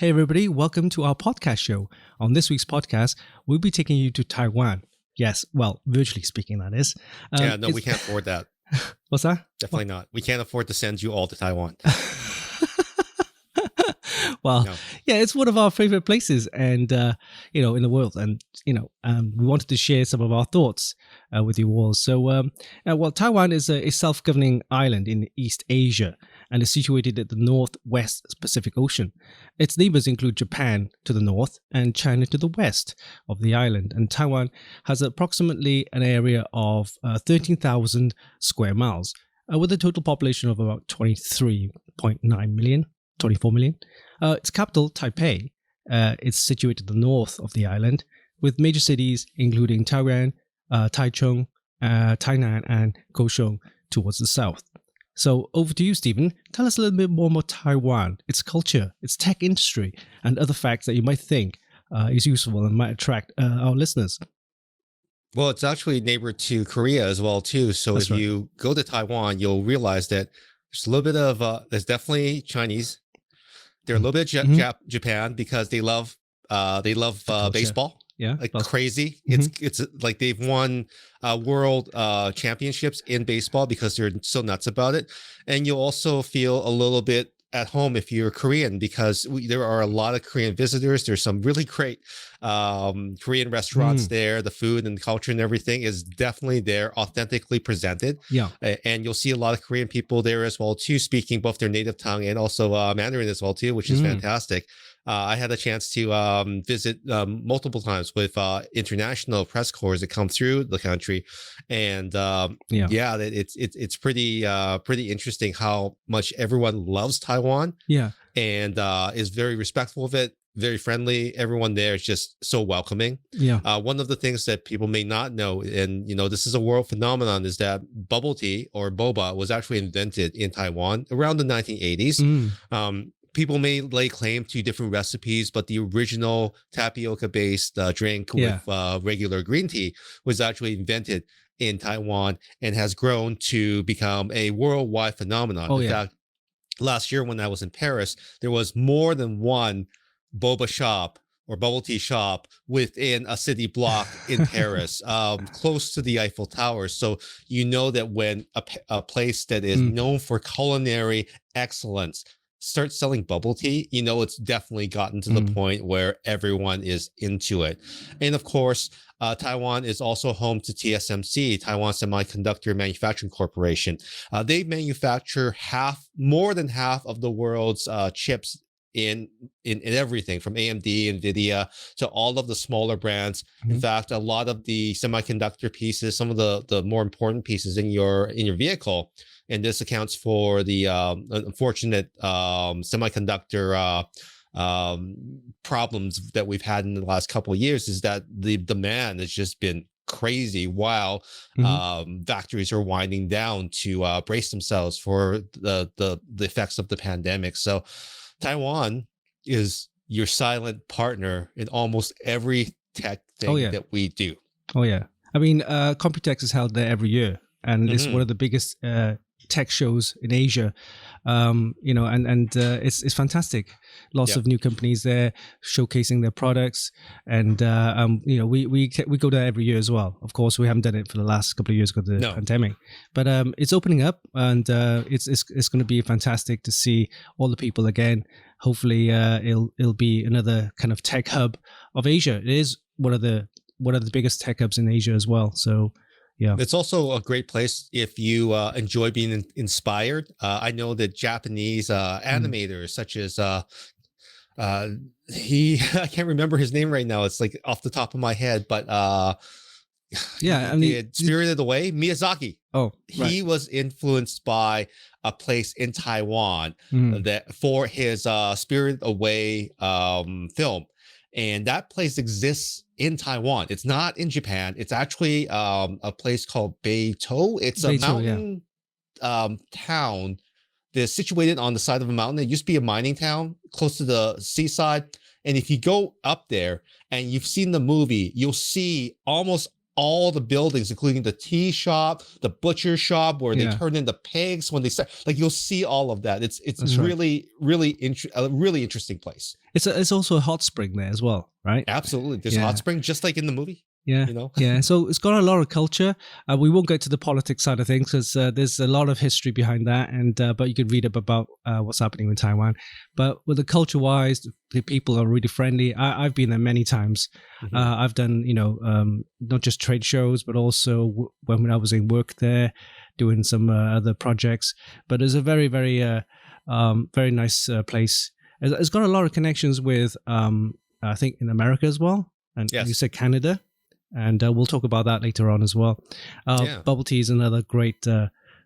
Hey everybody, welcome to our podcast show. On this week's podcast, we'll be taking you to Taiwan. Yes, well, virtually speaking, that is. We can't afford that. What's that? Definitely not. We can't afford to send you all to Taiwan. Well, yeah, it's one of our favorite places and, in the world. And, we wanted to share some of our thoughts with you all. So, Taiwan is a self-governing island in East Asia and is situated at the northwest Pacific Ocean. Its neighbors include Japan to the north and China to the west of the island. And Taiwan has approximately an area of 13,000 square miles, with a total population of about 23.9 million. 24 million. Its capital, Taipei, is situated to the north of the island, with major cities including Taoyuan, Taichung, Tainan, and Kaohsiung towards the south. So over to you, Stephen. Tell us a little bit more about Taiwan, its culture, its tech industry, and other facts that you might think is useful and might attract our listeners. Well, it's actually neighbor to Korea as well, too. So if you go to Taiwan, you'll realize that there's a little bit of, there's definitely Chinese. They're a little bit Japan because they love baseball. Yeah, like crazy. It's like they've won world championships in baseball because they're so nuts about it. And you'll also feel a little bit at home if you're Korean because there are a lot of Korean visitors. There's some really great Korean restaurants there. The food and culture and everything is definitely there, authentically presented. Yeah, and you'll see a lot of Korean people there as well too, speaking both their native tongue and also Mandarin as well too, which is fantastic. I had a chance to visit multiple times with international press corps that come through the country, and it's pretty interesting how much everyone loves Taiwan. Yeah, and is very respectful of it, very friendly. Everyone there is just so welcoming. Yeah. One of the things that people may not know, and this is a world phenomenon, is that bubble tea or boba was actually invented in Taiwan around the 1980s. People may lay claim to different recipes, but the original tapioca-based drink with regular green tea was actually invented in Taiwan and has grown to become a worldwide phenomenon. In fact, last year when I was in Paris, there was more than one boba shop or bubble tea shop within a city block in Paris, close to the Eiffel Tower. So you know that when a place that is known for culinary excellence start selling bubble tea, it's definitely gotten to the point where everyone is into it. And of course, Taiwan is also home to TSMC, Taiwan Semiconductor Manufacturing Corporation. They manufacture more than half of the world's chips in everything from AMD, NVIDIA to all of the smaller brands. In fact, a lot of the semiconductor pieces, some of the more important pieces in your vehicle, and this accounts for the unfortunate semiconductor problems that we've had in the last couple of years, is that the demand has just been crazy while factories are winding down to brace themselves for the effects of the pandemic. So Taiwan is your silent partner in almost every tech thing that we do. Oh, yeah. I mean, Computex is held there every year, and it's one of the biggest tech shows in Asia, it's fantastic. Lots of new companies there showcasing their products, and we go there every year as well. Of course, we haven't done it for the last couple of years because of the pandemic, but it's opening up, and it's going to be fantastic to see all the people again. Hopefully, it'll be another kind of tech hub of Asia. It is one of the biggest tech hubs in Asia as well. So. Yeah, it's also a great place if you enjoy being inspired. I know that Japanese animators such as I can't remember his name right now. It's like off the top of my head, but Spirited Away, Miyazaki. Oh, right. He was influenced by a place in Taiwan that for his Spirited Away film. And that place exists in Taiwan. It's not in Japan. It's actually a place called Beitou. It's a mountain town that's situated on the side of a mountain. It used to be a mining town close to the seaside. And if you go up there and you've seen the movie, you'll see almost all the buildings, including the tea shop, the butcher shop, where they turn into pigs when they start. Like you'll see all of that. It's That's really a really interesting place. It's also a hot spring there as well, right? Absolutely, there's a hot spring just like in the movie. Yeah, you know. Yeah. So it's got a lot of culture. We won't get to the politics side of things because there's a lot of history behind that, and but you could read up about what's happening in Taiwan. But with the culture-wise, the people are really friendly. I've been there many times. I've done, not just trade shows, but also when I was in work there, doing some other projects. But it's a very, very, very nice place. It's got a lot of connections with, I think, in America as well, and you said Canada. And we'll talk about that later on as well. Bubble tea is another great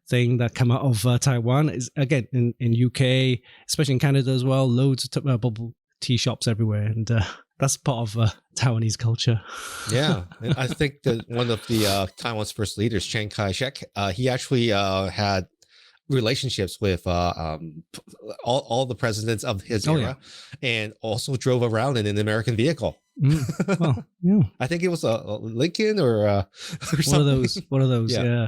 thing that come out of Taiwan. Is again in UK, especially in Canada as well. Loads of bubble tea shops everywhere, and that's part of Taiwanese culture. Yeah, and I think that one of the Taiwan's first leaders, Chiang Kai-shek, he actually had relationships with all the presidents of his era, and also drove around in an American vehicle. Well, yeah. I think it was a Lincoln or one of those. Yeah.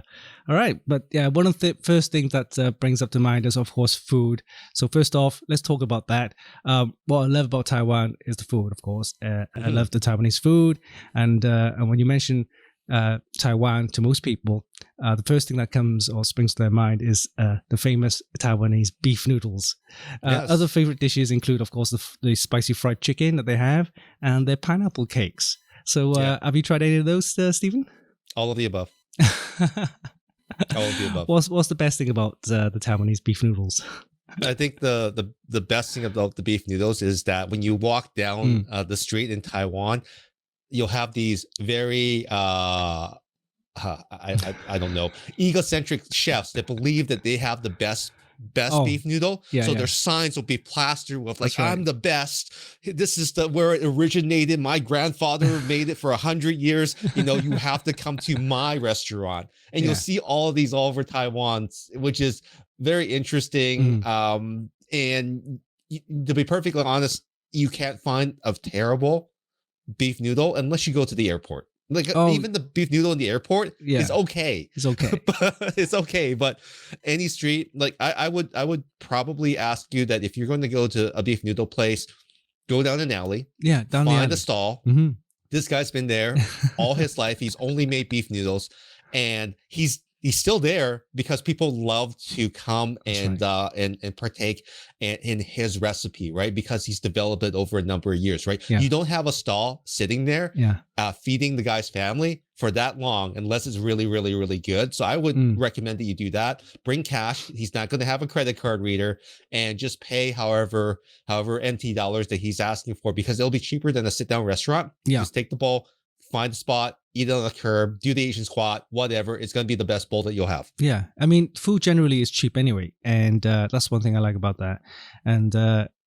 All right, but one of the first things that brings up to mind is, of course, food. So first off, let's talk about that. What I love about Taiwan is the food, of course. I love the Taiwanese food, and when you mention Taiwan to most people, the first thing that comes or springs to their mind is the famous Taiwanese beef noodles. Other favorite dishes include, of course, the spicy fried chicken that they have and their pineapple cakes. So have you tried any of those, Stephen? All of the above. All of the above. What's the best thing about the Taiwanese beef noodles? I think the best thing about the beef noodles is that when you walk down the street in Taiwan, you'll have these very I don't know, egocentric chefs that believe that they have the best beef noodle. Their signs will be plastered with like, I'm the best. This is where it originated. My grandfather made it for 100 years. You have to come to my restaurant. And you'll see all of these all over Taiwan, which is very interesting. And to be perfectly honest, you can't find a terrible beef noodle unless you go to the airport. Like even the beef noodle in the airport is okay. It's okay. But it's okay. But any street, like I would probably ask you that if you're going to go to a beef noodle place, go down an alley. Find a stall. This guy's been there all his life. He's only made beef noodles, and he's still there because people love to come and partake in his recipe, right? Because he's developed it over a number of years, right? You don't have a stall sitting there feeding the guy's family for that long unless it's really, really, really good. So I would recommend that you do that. Bring cash. He's not going to have a credit card reader, and just pay however NT dollars that he's asking for, because it'll be cheaper than a sit-down restaurant. Just take the bowl, find a spot, eat it on the curb, do the Asian squat, whatever. It's going to be the best bowl that you'll have. Yeah. I mean, food generally is cheap anyway. And that's one thing I like about that. And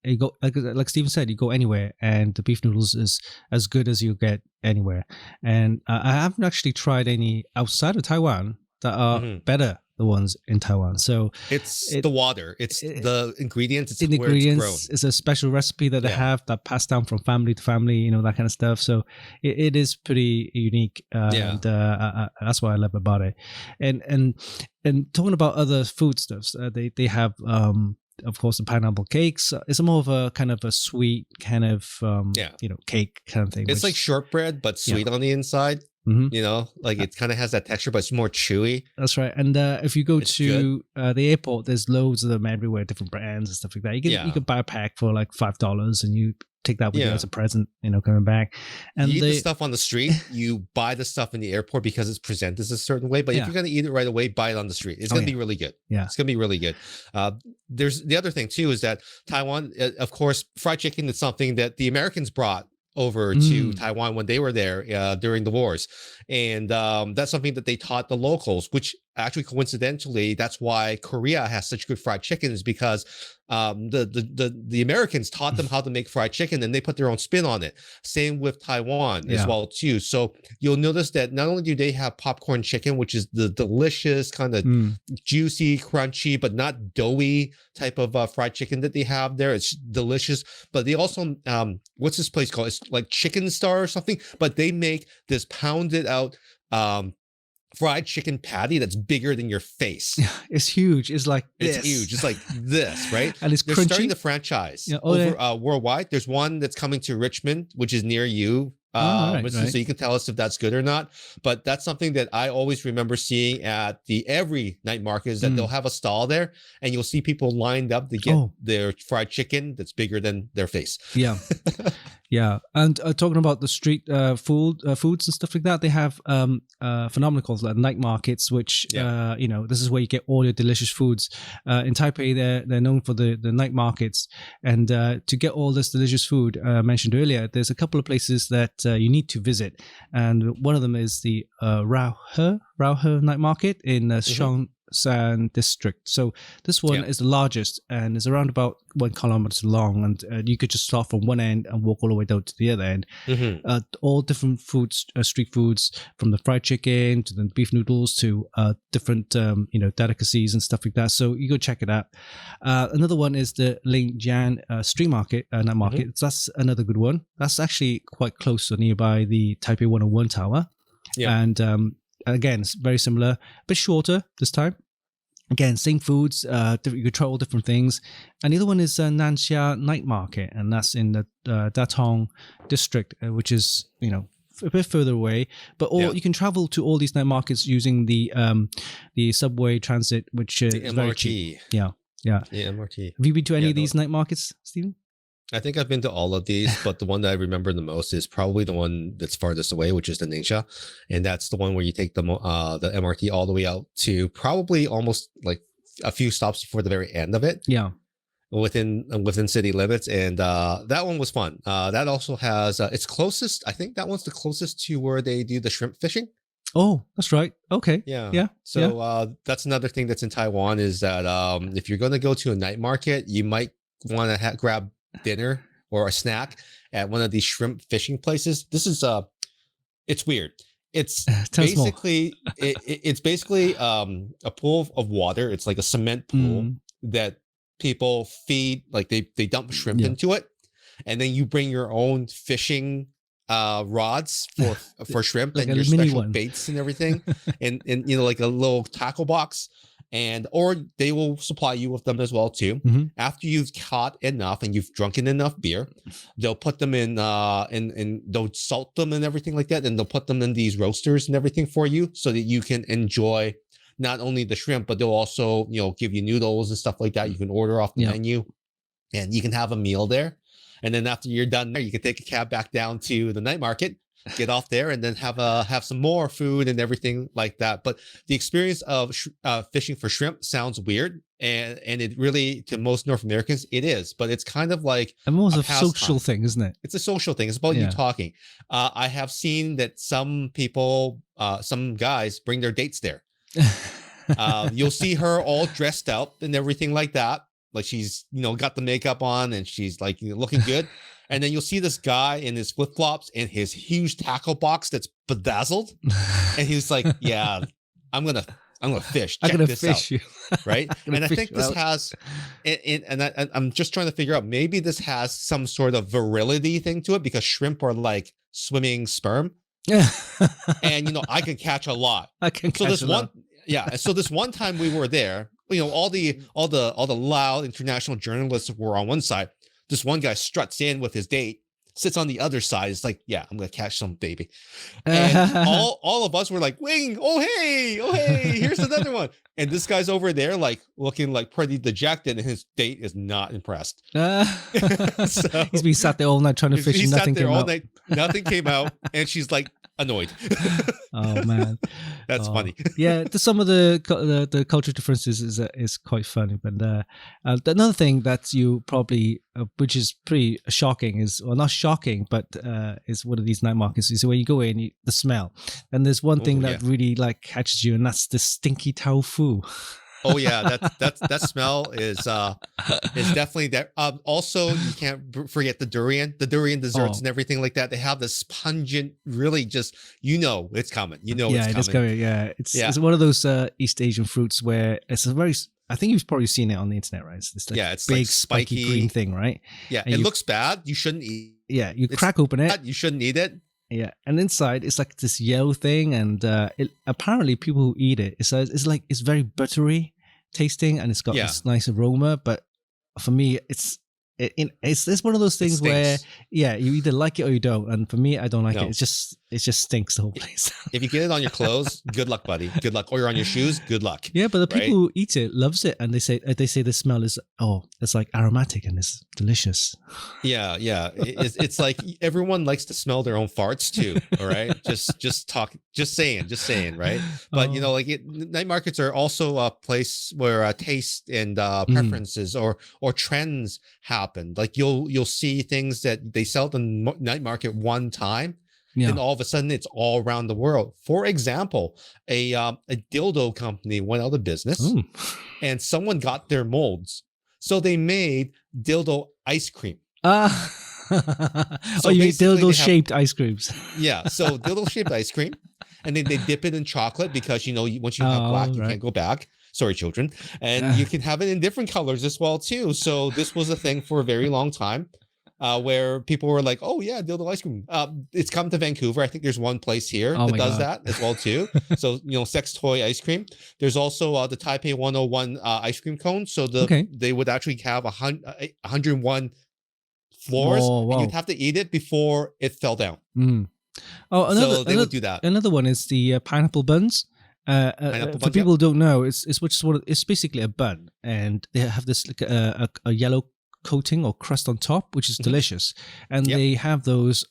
you go, like Stephen said, you go anywhere and the beef noodles is as good as you get anywhere. And I haven't actually tried any outside of Taiwan that are better the ones in Taiwan. So it's the water, it's the ingredients, it's the where ingredients. It's grown. It's a special recipe that they have that passed down from family to family, that kind of stuff. So it is pretty unique, and that's what I love about it. And talking about other foodstuffs, they have of course the pineapple cakes. It's more of a kind of a sweet kind of cake kind of thing. It's like shortbread but sweet on the inside. Like it kind of has that texture, but it's more chewy. That's right. And if you go to the airport, there's loads of them everywhere, different brands and stuff like that. You can buy a pack for like $5 and you take that with you as a present, coming back. And you eat the stuff on the street, you buy the stuff in the airport because it's presented a certain way. But if you're going to eat it right away, buy it on the street. It's going to be really good. It's going to be really good. There's the other thing too, is that Taiwan, of course, fried chicken is something that the Americans brought over to Taiwan when they were there during the wars. And that's something that they taught the locals, which actually coincidentally, that's why Korea has such good fried chicken, is because the Americans taught them how to make fried chicken and they put their own spin on it. Same with Taiwan as well too. So you'll notice that not only do they have popcorn chicken, which is the delicious kind of juicy, crunchy, but not doughy type of fried chicken that they have there. It's delicious. But they also, what's this place called? It's like Chicken Star or something, but they make this pounded out fried chicken patty that's bigger than your face. It's huge. It's like this. It's huge. It's like this, right? And it's They're crunchy. starting to franchise worldwide. There's one that's coming to Richmond, which is near you. So you can tell us if that's good or not. But that's something that I always remember seeing at every night market is that they'll have a stall there, and you'll see people lined up to get their fried chicken that's bigger than their face. Yeah. Yeah, and talking about the street foods and stuff like that, they have phenomenal called like night markets, which this is where you get all your delicious foods. In Taipei, they're known for the night markets, and to get all this delicious food mentioned earlier, there's a couple of places that you need to visit, and one of them is the Raohe night market in San district. So this one is the largest and is around about 1 kilometer long, and you could just start from one end and walk all the way down to the other end. All different foods, street foods, from the fried chicken to the beef noodles to different delicacies and stuff like that. So you go check it out. Another one is the Lingjian street market, night market. That's another good one. That's actually quite close or nearby the Taipei 101 tower. And again, it's very similar, a bit shorter this time. Again, same foods. You could try all different things. And the other one is Nanxia Night Market, and that's in the Datong district, which is a bit further away. But you can travel to all these night markets using the subway transit, which is MRT. very cheap. Yeah. The MRT. Have you been to any of these night markets, Stephen? I think I've been to all of these, but the one that I remember the most is probably the one that's farthest away, which is the Ningxia. And that's the one where you take the MRT all the way out to probably almost like a few stops before the very end of it. Yeah. Within city limits. And that one was fun. That also has its closest, I think that one's the closest to where they do the shrimp fishing. Oh, that's right. Okay. Yeah. So that's another thing that's in Taiwan is that if you're going to go to a night market, you might want to grab dinner or a snack at one of these shrimp fishing places. This is it's weird. It's basically it's basically a pool of water. It's like a cement pool that people feed, like they dump shrimp into it, and then you bring your own fishing rods for shrimp like and your special baits and everything, and like a little tackle box. Or they will supply you with them as well too. After you've caught enough and you've drunken enough beer, they'll put them in they'll salt them and everything like that, and they'll put them in these roasters and everything for you, so that you can enjoy not only the shrimp, but they'll also give you noodles and stuff like that. You can order off the menu, and you can have a meal there. And then after you're done there, you can take a cab back down to the night market, get off there, and then have some more food and everything like that. But the experience of fishing for shrimp sounds weird, and it really, to most North Americans, it is. But it's kind of like almost a social thing, isn't it? It's a social thing. It's about you talking. I have seen that some people, some guys, bring their dates there. You'll see her all dressed up and everything like that, like she's got the makeup on and she's like looking good. And then you'll see this guy in his flip-flops and his huge tackle box that's bedazzled. And he's like, yeah, I'm gonna fish. Check this fish out. You. Right? And I think this has, I'm just trying to figure out, maybe this has some sort of virility thing to it, because shrimp are like swimming sperm. And I can catch a lot. So this one time we were there, all the loud international journalists were on one side. This one guy struts in with his date, sits on the other side. It's like, yeah, I'm gonna catch some baby. And all of us were like, wing, oh hey, here's another one. And this guy's over there like looking like pretty dejected, and his date is not impressed. So, he's been sat there all night trying to fish, and nothing came out. Nothing came out, and she's like annoyed. Oh man, that's funny. Yeah, some of the cultural differences is quite funny. But another thing that you probably, which is pretty shocking, is, well, not shocking, but is one of these night markets is where you go in, the smell, and there's one thing that really like catches you, and that's the stinky tofu. Oh yeah, that smell is definitely there. Also, you can't forget the durian desserts and everything like that. They have this pungent, really just it's coming. It's coming. Yeah, it's one of those East Asian fruits where it's a very. I think you've probably seen it on the internet, right? It's it's big like spiky green thing, right? Yeah, and it looks bad. You shouldn't eat. Yeah, you crack open it. You shouldn't eat it. Yeah, and inside it's like this yellow thing, and apparently people who eat it, it's like it's very buttery tasting, and it's got Yeah. this nice aroma. But for me, it's one of those It things where stinks. you either like it or you don't. And for me, I don't like it. No. It just stinks the whole place. If you get it on your clothes, good luck, buddy. Good luck. Or you're on your shoes, good luck. Yeah, but the right? people who eat it loves it, and they say the smell is it's like aromatic and it's delicious. Yeah. It's like everyone likes to smell their own farts too. All right, just saying, right? But night markets are also a place where taste and preferences or trends happen. Like you'll see things that they sell at the night market one time. Yeah. Then all of a sudden it's all around the world. For example, a dildo company went out of business and someone got their molds. So they made dildo ice cream. You mean dildo-shaped ice creams? Yeah, so dildo-shaped ice cream. And then they dip it in chocolate because, once you have black, you can't go back. Sorry, children. And you can have it in different colors as well, too. So this was a thing for a very long time. Where people were like, "Oh yeah, dildo ice cream." It's come to Vancouver. I think there's one place here that does that as well too. So sex toy ice cream. There's also the Taipei 101 ice cream cone. So they would actually have 101 floors. Wow. And you'd have to eat it before it fell down. So they would do that. Another one is the pineapple buns. For people who don't know, it's basically a bun, and they have this like a yellow coating or crust on top, which is delicious, and they have those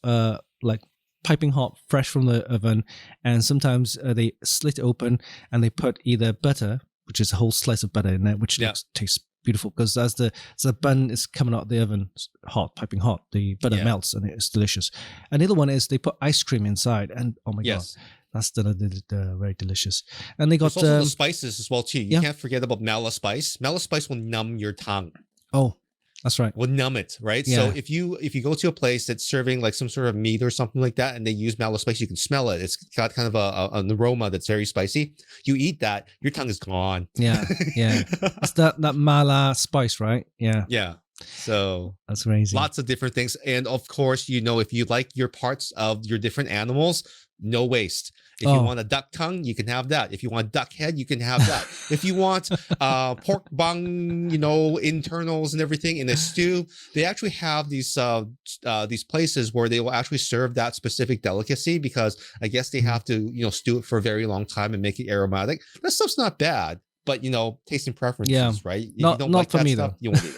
like piping hot, fresh from the oven, and sometimes they slit it open and they put either butter, which is a whole slice of butter in there, which tastes beautiful because as the bun is coming out of the oven hot, piping hot, the butter melts and it's delicious. And the other one is they put ice cream inside, and oh my god, that's very delicious. And they got also the spices as well too. You can't forget about mala spice. Mala spice will numb your tongue. Oh, that's right. Will numb it, right? Yeah. So if you go to a place that's serving like some sort of meat or something like that, and they use mala spice, you can smell it. It's got kind of an aroma that's very spicy. You eat that, your tongue is gone. Yeah. It's that mala spice, right? Yeah. Yeah. So that's crazy. Lots of different things, and of course, if you like your parts of your different animals, no waste. If you want a duck tongue, you can have that. If you want duck head, you can have that. If you want pork bung, internals and everything in a stew, they actually have these places where they will actually serve that specific delicacy because I guess they have to, stew it for a very long time and make it aromatic. That stuff's not bad, but tasting preferences, right? If not, you don't not like for that me stuff, though. you won't eat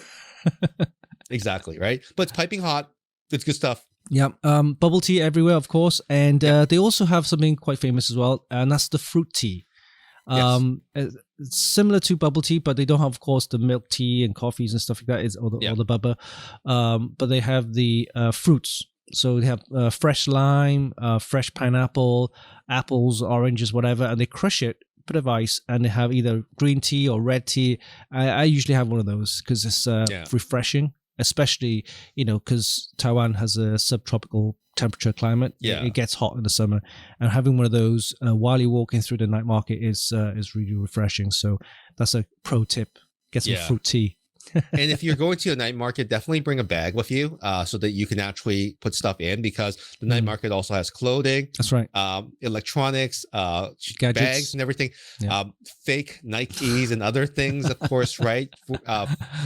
it. Exactly, right? But it's piping hot. It's good stuff. Yeah, bubble tea everywhere, of course, and they also have something quite famous as well, and that's the fruit tea. It's similar to bubble tea, but they don't have, of course, the milk tea and coffees and stuff like that, or the bubba. But they have the fruits. So they have fresh lime, fresh pineapple, apples, oranges, whatever, and they crush it, bit of ice, and they have either green tea or red tea. I usually have one of those because it's refreshing. Especially, because Taiwan has a subtropical temperature climate. It gets hot in the summer, and having one of those while you're walking through the night market is really refreshing. So that's a pro tip: get some fruit tea. And if you're going to a night market, definitely bring a bag with you so that you can actually put stuff in, because the night market also has clothing. That's right. Electronics, gadgets, bags and everything. Fake Nikes and other things, of course, right?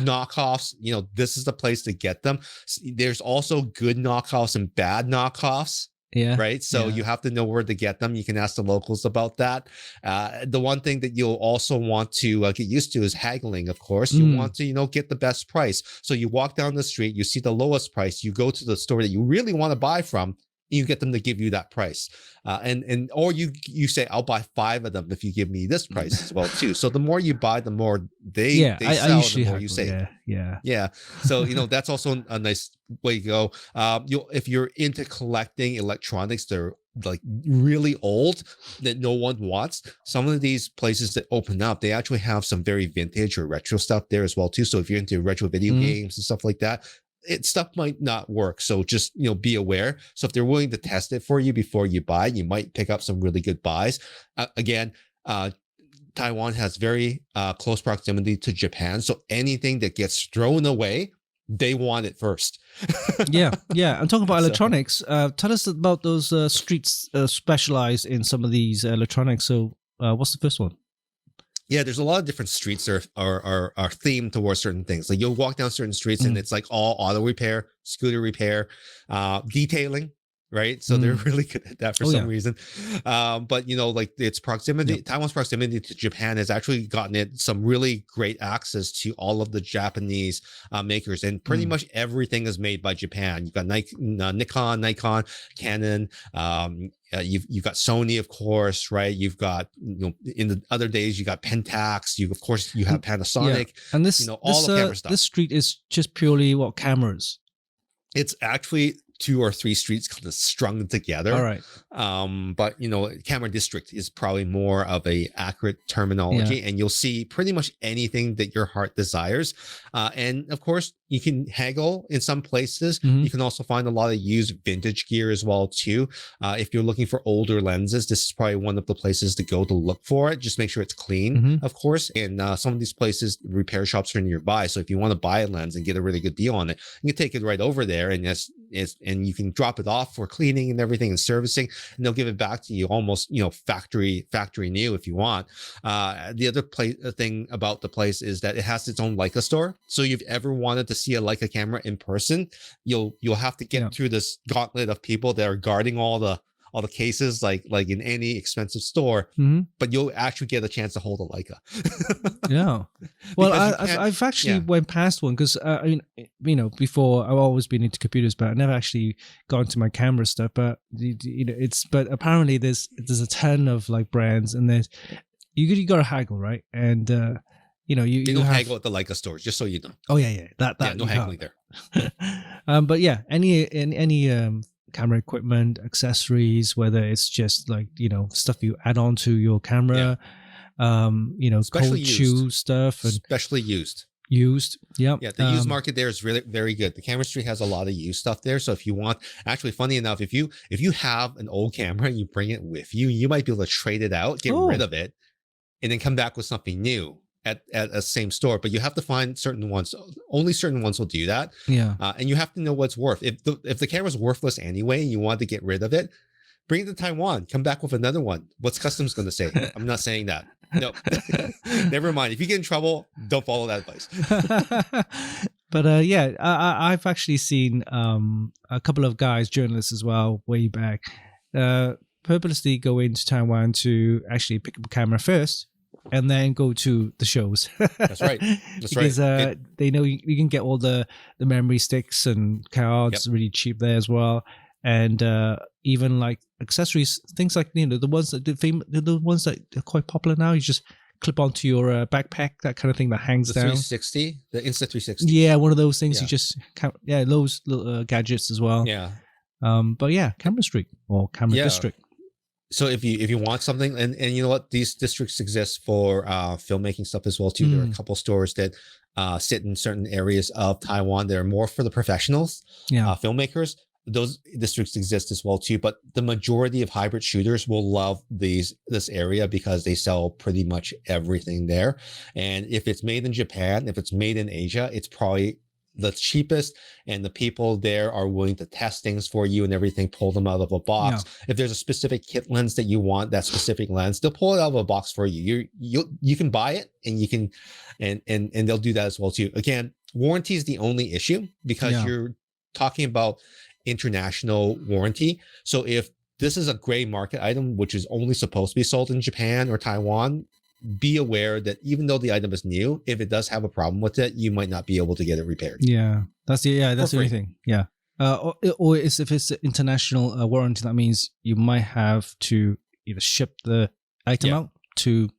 Knockoffs. This is the place to get them. There's also good knockoffs and bad knockoffs. Yeah. Right. So you have to know where to get them. You can ask the locals about that. The one thing that you'll also want to get used to is haggling. Of course, you want to, get the best price. So you walk down the street, you see the lowest price, you go to the store that you really want to buy from, you get them to give you that price. Or you say, I'll buy 5 of them if you give me this price as well too. So the more you buy, the more they sell, the more you save. Yeah. So, that's also a nice way to go. If you're into collecting electronics, they're like really old that no one wants. Some of these places that open up, they actually have some very vintage or retro stuff there as well too. So if you're into retro video games and stuff like that, stuff might not work. So just, be aware. So if they're willing to test it for you before you buy, you might pick up some really good buys. Again, Taiwan has very close proximity to Japan. So anything that gets thrown away they want it first. Yeah. I'm talking about So- electronics. Tell us about those streets specialized in some of these electronics. So, what's the first one? Yeah, there's a lot of different streets that are themed towards certain things. Like you'll walk down certain streets and it's like all auto repair, scooter repair, detailing, right? So they're really good at that for some reason. But you know, like its proximity, Taiwan's proximity to Japan has actually gotten it some really great access to all of the Japanese makers, and pretty much everything is made by Japan. You've got Nikon, Canon. You've got Sony, of course, right? You've got, you know, in the other days you got Pentax. You have Panasonic. And this, you know, all the camera stuff. This street is just purely what cameras. It's actually 2 or 3 streets kind of strung together. All right. But you know, camera district is probably more of a accurate terminology, and you'll see pretty much anything that your heart desires. And of course, you can haggle in some places. You can also find a lot of used vintage gear as well too. If you're looking for older lenses, this is probably one of the places to go to look for it. Just make sure it's clean, of course. And some of these places, repair shops are nearby. So if you want to buy a lens and get a really good deal on it, you can take it right over there, and and you can drop it off for cleaning and everything and servicing, and they'll give it back to you almost, you know, factory new if you want. The other thing about the place is that it has its own Leica store. So if you've ever wanted to see a Leica camera in person, you'll have to get through this gauntlet of people that are guarding all the cases, like in any expensive store, but you'll actually get a chance to hold a Leica. Yeah. Well, I've actually went past one because I mean, you know, before I've always been into computers, but I never actually got into my camera stuff. But you know, but apparently there's a ton of like brands, and there's you got to haggle, right? And you know, you don't have, haggle at the Leica stores, just so you know. Oh yeah. No haggling there. But yeah, any camera equipment, accessories, whether it's just like, you know, stuff you add on to your camera, you know, especially cold shoe stuff, and especially used. Yeah, the used market there is really very good. The camera street has a lot of used stuff there. So if you want, actually, funny enough, if you have an old camera and you bring it with you, you might be able to trade it out, get rid of it, and then come back with something new at a same store. But you have to find certain ones. Only certain ones will do that. Yeah. And you have to know what's worth. If the camera's worthless anyway and you want to get rid of it, bring it to Taiwan, come back with another one. What's customs going to say? I'm not saying that. No, never mind. If you get in trouble, don't follow that advice. But yeah, I've actually seen a couple of guys, journalists as well, way back, purposely go into Taiwan to actually pick up a camera first and then go to the shows. That's right. Because they know you can get all the memory sticks and cards really cheap there as well. And even like accessories, things like, you know, the ones that are quite popular now, you just clip onto your backpack, that kind of thing that hangs down. 360, the Insta360. Yeah, one of those things. You just those little gadgets as well. Yeah. But yeah, camera street or camera district. So if you want something, and you know what, these districts exist for filmmaking stuff as well too. There are a couple stores that sit in certain areas of Taiwan. They're more for the professionals, filmmakers. Those districts exist as well too, but the majority of hybrid shooters will love this area because they sell pretty much everything there. And if it's made in Japan, if it's made in Asia, it's probably the cheapest, and the people there are willing to test things for you and everything, pull them out of a box. If there's a specific kit lens that you want, that specific lens, they'll pull it out of a box for you. You can buy it, and you can, and they'll do that as well too. Again, warranty is the only issue because you're talking about international warranty. So if this is a gray market item, which is only supposed to be sold in Japan or Taiwan, be aware that even though the item is new, if it does have a problem with it, you might not be able to get it repaired. Yeah, that's the only thing. Yeah. Or if it's an international warranty, that means you might have to either ship the item out to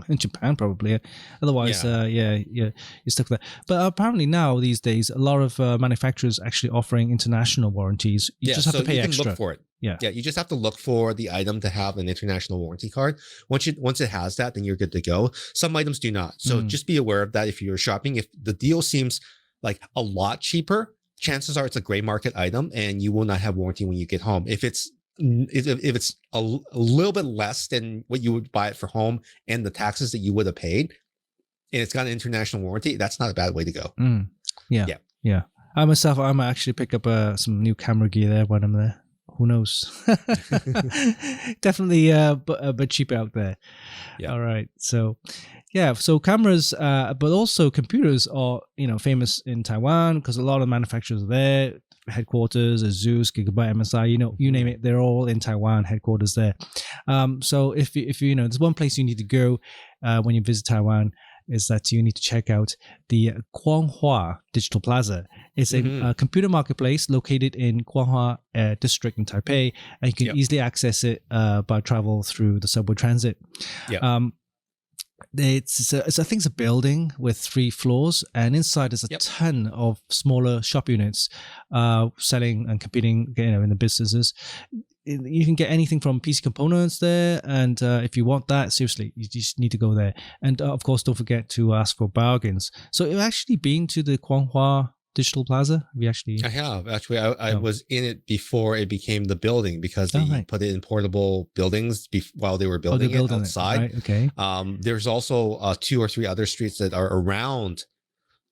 in Japan probably. Otherwise, you're stuck there. But apparently now these days, a lot of manufacturers actually offering international warranties. You just have to pay extra. Look for it. Yeah, you just have to look for the item to have an international warranty card. Once it has that, then you're good to go. Some items do not. So just be aware of that if you're shopping. If the deal seems like a lot cheaper, chances are it's a gray market item and you will not have warranty when you get home. If it's a little bit less than what you would buy it for home and the taxes that you would have paid, and it's got an international warranty, that's not a bad way to go. Yeah. I myself, I might actually pick up some new camera gear there when I'm there. Who knows? Definitely but cheaper out there. Yeah. All right. So yeah, so cameras, but also computers are, famous in Taiwan because a lot of manufacturers are there. Headquarters, Asus, Gigabyte, MSI, you name it, they're all in Taiwan, headquarters there. So if there's one place you need to go when you visit Taiwan, is that you need to check out the Guanghua Digital Plaza. It's a computer marketplace located in Guanghua district in Taipei, and you can easily access it by travel through the subway transit. Yeah. I think it's a building with 3 floors, and inside there's a ton of smaller shop units selling and competing, in the businesses. You can get anything from PC components there, and if you want that, seriously, you just need to go there. And of course, don't forget to ask for bargains. So you've actually been to the Guanghua Digital Plaza? Have you actually? I have. Actually, I was in it before it became the building because they put it in portable buildings while they were building it outside. Right, okay. There's also 2 or 3 other streets that are around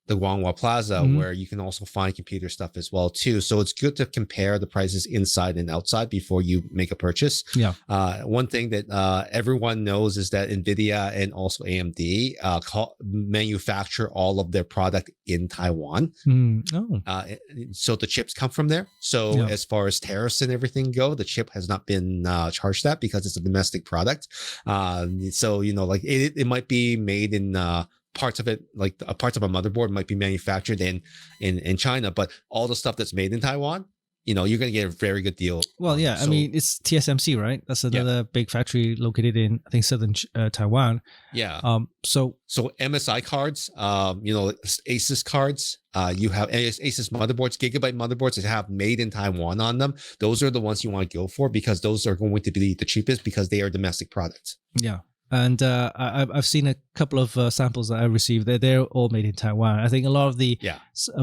the Guanghua Plaza where you can also find computer stuff as well too. So it's good to compare the prices inside and outside before you make a purchase. Yeah. One thing that everyone knows is that NVIDIA and also AMD manufacture all of their product in Taiwan. So the chips come from there. So as far as tariffs and everything go, the chip has not been charged that because it's a domestic product. So, it might be made in parts of it, like parts of a motherboard might be manufactured in China, but all the stuff that's made in Taiwan, you're going to get a very good deal. Well, yeah, I mean, it's TSMC, right? That's another big factory located in, I think, southern Taiwan. Yeah. So MSI cards, Asus cards, you have Asus motherboards, Gigabyte motherboards that have made in Taiwan on them. Those are the ones you want to go for because those are going to be the cheapest because they are domestic products. Yeah. And I've seen a couple of samples that I received. They're all made in Taiwan. I think a lot of the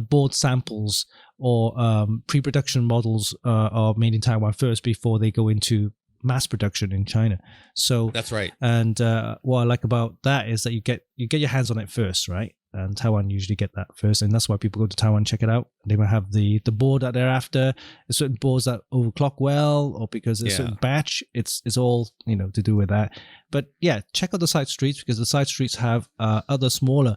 board samples or pre-production models are made in Taiwan first before they go into mass production in China. So that's right. And what I like about that is that you get your hands on it first, right? And Taiwan usually get that first, and that's why people go to Taiwan, check it out. They might have the board that they're after. There's certain boards that overclock well, or because it's a certain batch. It's all to do with that. But yeah, check out the side streets because the side streets have other smaller,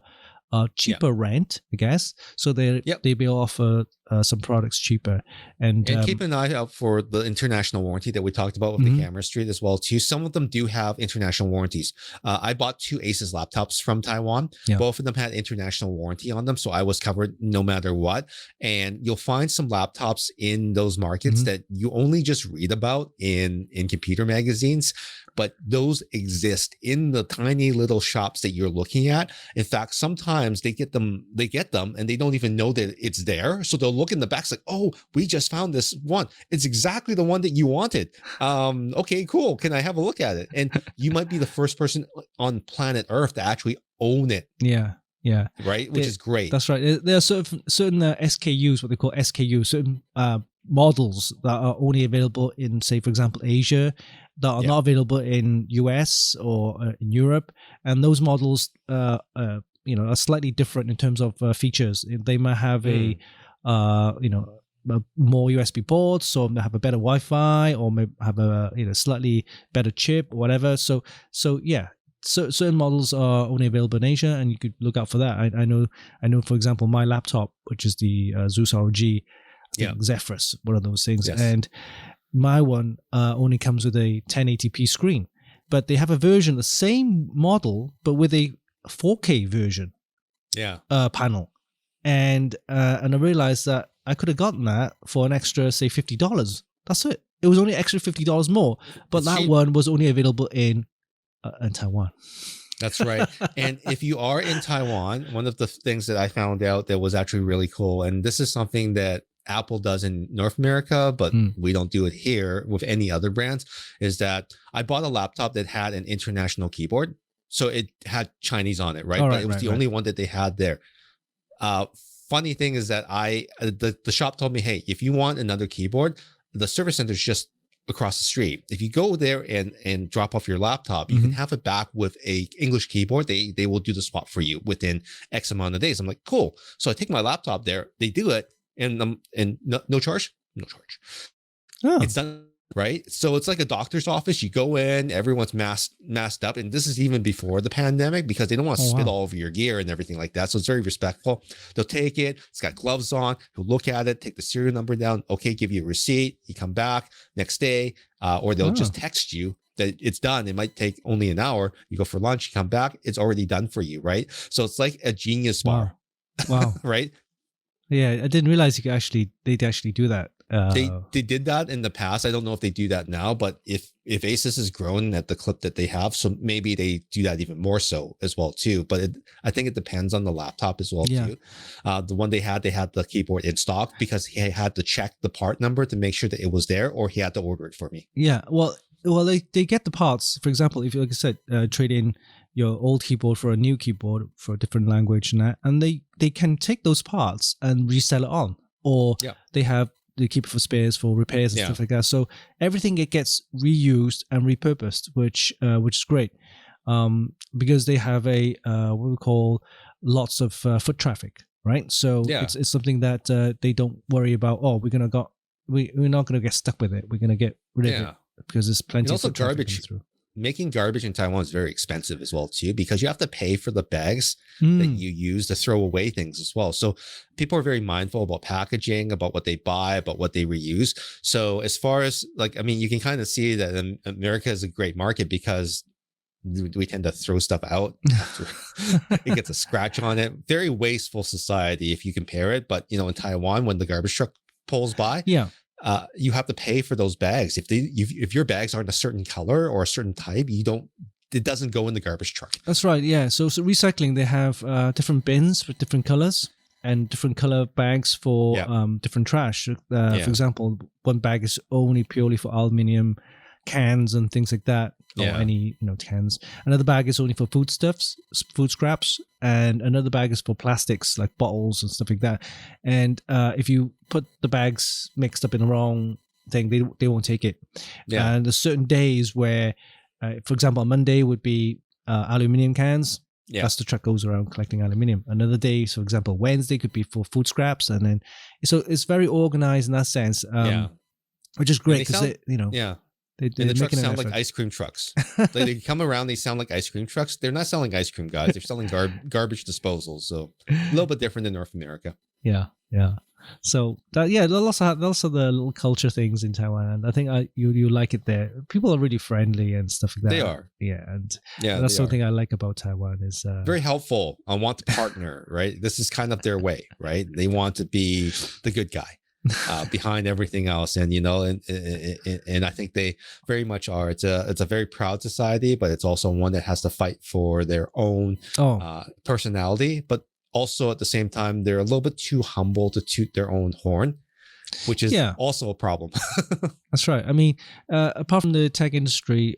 cheaper rent, I guess. So they will offer some products cheaper. And keep an eye out for the international warranty that we talked about with the camera street as well too. Some of them do have international warranties. I bought 2 Asus laptops from Taiwan. Both of them had international warranty on them, so I was covered no matter what. And you'll find some laptops in those markets that you only just read about in computer magazines, but those exist in the tiny little shops that you're looking at. In fact, sometimes they get them and they don't even know that it's there. So they'll look in the back, it's like, oh, we just found this one. It's exactly the one that you wanted. Okay, cool. Can I have a look at it? And you might be the first person on planet Earth to actually own it. Yeah. Right? Which is great. That's right. There are certain SKUs, what they call SKUs, certain models that are only available in, say, for example, Asia, that are not available in US or in Europe. And those models, are slightly different in terms of features. They might have more USB ports, or may have a better Wi-Fi, or may have a slightly better chip, or whatever. So yeah. So certain models are only available in Asia, and you could look out for that. I know. For example, my laptop, which is the Zeus ROG, Zephyrus, one of those things, and my one only comes with a 1080p screen, but they have a version, the same model, but with a 4K version, panel, and I realized that I could have gotten that for an extra, say, $50. That's it. It was only extra $50 more, but that one was only available in Taiwan. That's right. And if you are in Taiwan, one of the things that I found out that was actually really cool, and this is something that Apple does in North America, but we don't do it here with any other brands, is that I bought a laptop that had an international keyboard. So it had Chinese on it, right? But it was the only one that they had there. Funny thing is that the shop told me, hey, if you want another keyboard, the service center is just across the street. If you go there and drop off your laptop, you can have it back with a English keyboard. They will do the swap for you within X amount of days. I'm like, cool. So I take my laptop there. They do it. and no charge, no charge. Oh. It's done, right? So it's like a doctor's office. You go in, everyone's masked up. And this is even before the pandemic because they don't want to spit all over your gear and everything like that. So it's very respectful. They'll take it. It's got gloves on. He'll look at it, take the serial number down. Okay, give you a receipt. You come back next day, or they'll just text you that it's done. It might take only an hour. You go for lunch, you come back, it's already done for you, right? So it's like a genius bar. Wow. Right? Yeah, I didn't realize they'd actually do that. They did that in the past. I don't know if they do that now, but if ASUS has grown at the clip that they have, so maybe they do that even more so as well too. But I think it depends on the laptop as well too. The one they had the keyboard in stock because he had to check the part number to make sure that it was there, or he had to order it for me. Yeah, well, they get the parts. For example, if you, like I said, trade in your old keyboard for a new keyboard for a different language and that, and they can take those parts and resell it on, or they keep it for spares for repairs and stuff like that. So everything it gets reused and repurposed, which is great, because they have a what we call lots of foot traffic, right? So it's something that they don't worry about. Oh, we're not gonna get stuck with it. We're gonna get rid of it because there's plenty of foot garbage. Through. Making garbage in Taiwan is very expensive as well too, because you have to pay for the bags that you use to throw away things as well. So people are very mindful about packaging, about what they buy, about what they reuse. So as far as you can kind of see that America is a great market because we tend to throw stuff out after it gets a scratch on it. Very wasteful society if you compare it. But in Taiwan, when the garbage truck pulls by, you have to pay for those bags. If your bags aren't a certain color or a certain type, it doesn't go in the garbage truck. That's right. Yeah. So recycling, they have different bins with different colors and different color bags for different trash. For example, one bag is only purely for aluminium cans and things like that, or any cans. Another bag is only for foodstuffs, food scraps, and another bag is for plastics like bottles and stuff like that. And if you put the bags mixed up in the wrong thing, they won't take it. And there's certain days where, for example, Monday would be aluminium cans. That's the truck goes around collecting aluminium. Another day, so for example, Wednesday could be for food scraps, and then so it's very organized in that sense. Which is great because and the trucks sound like ice cream trucks. They come around, they sound like ice cream trucks. They're not selling ice cream, guys. They're selling garbage disposals. So a little bit different than North America. Yeah. So lots of the little culture things in Taiwan. I think you like it there. People are really friendly and stuff like that. They are. Yeah, and that's something I like about Taiwan is very helpful. I want to partner, right? This is kind of their way, right? They want to be the good guy. Behind everything else, and and I think they very much are. It's a very proud society, but it's also one that has to fight for their own personality. But also at the same time, they're a little bit too humble to toot their own horn, which is also a problem. That's right. I mean, apart from the tech industry,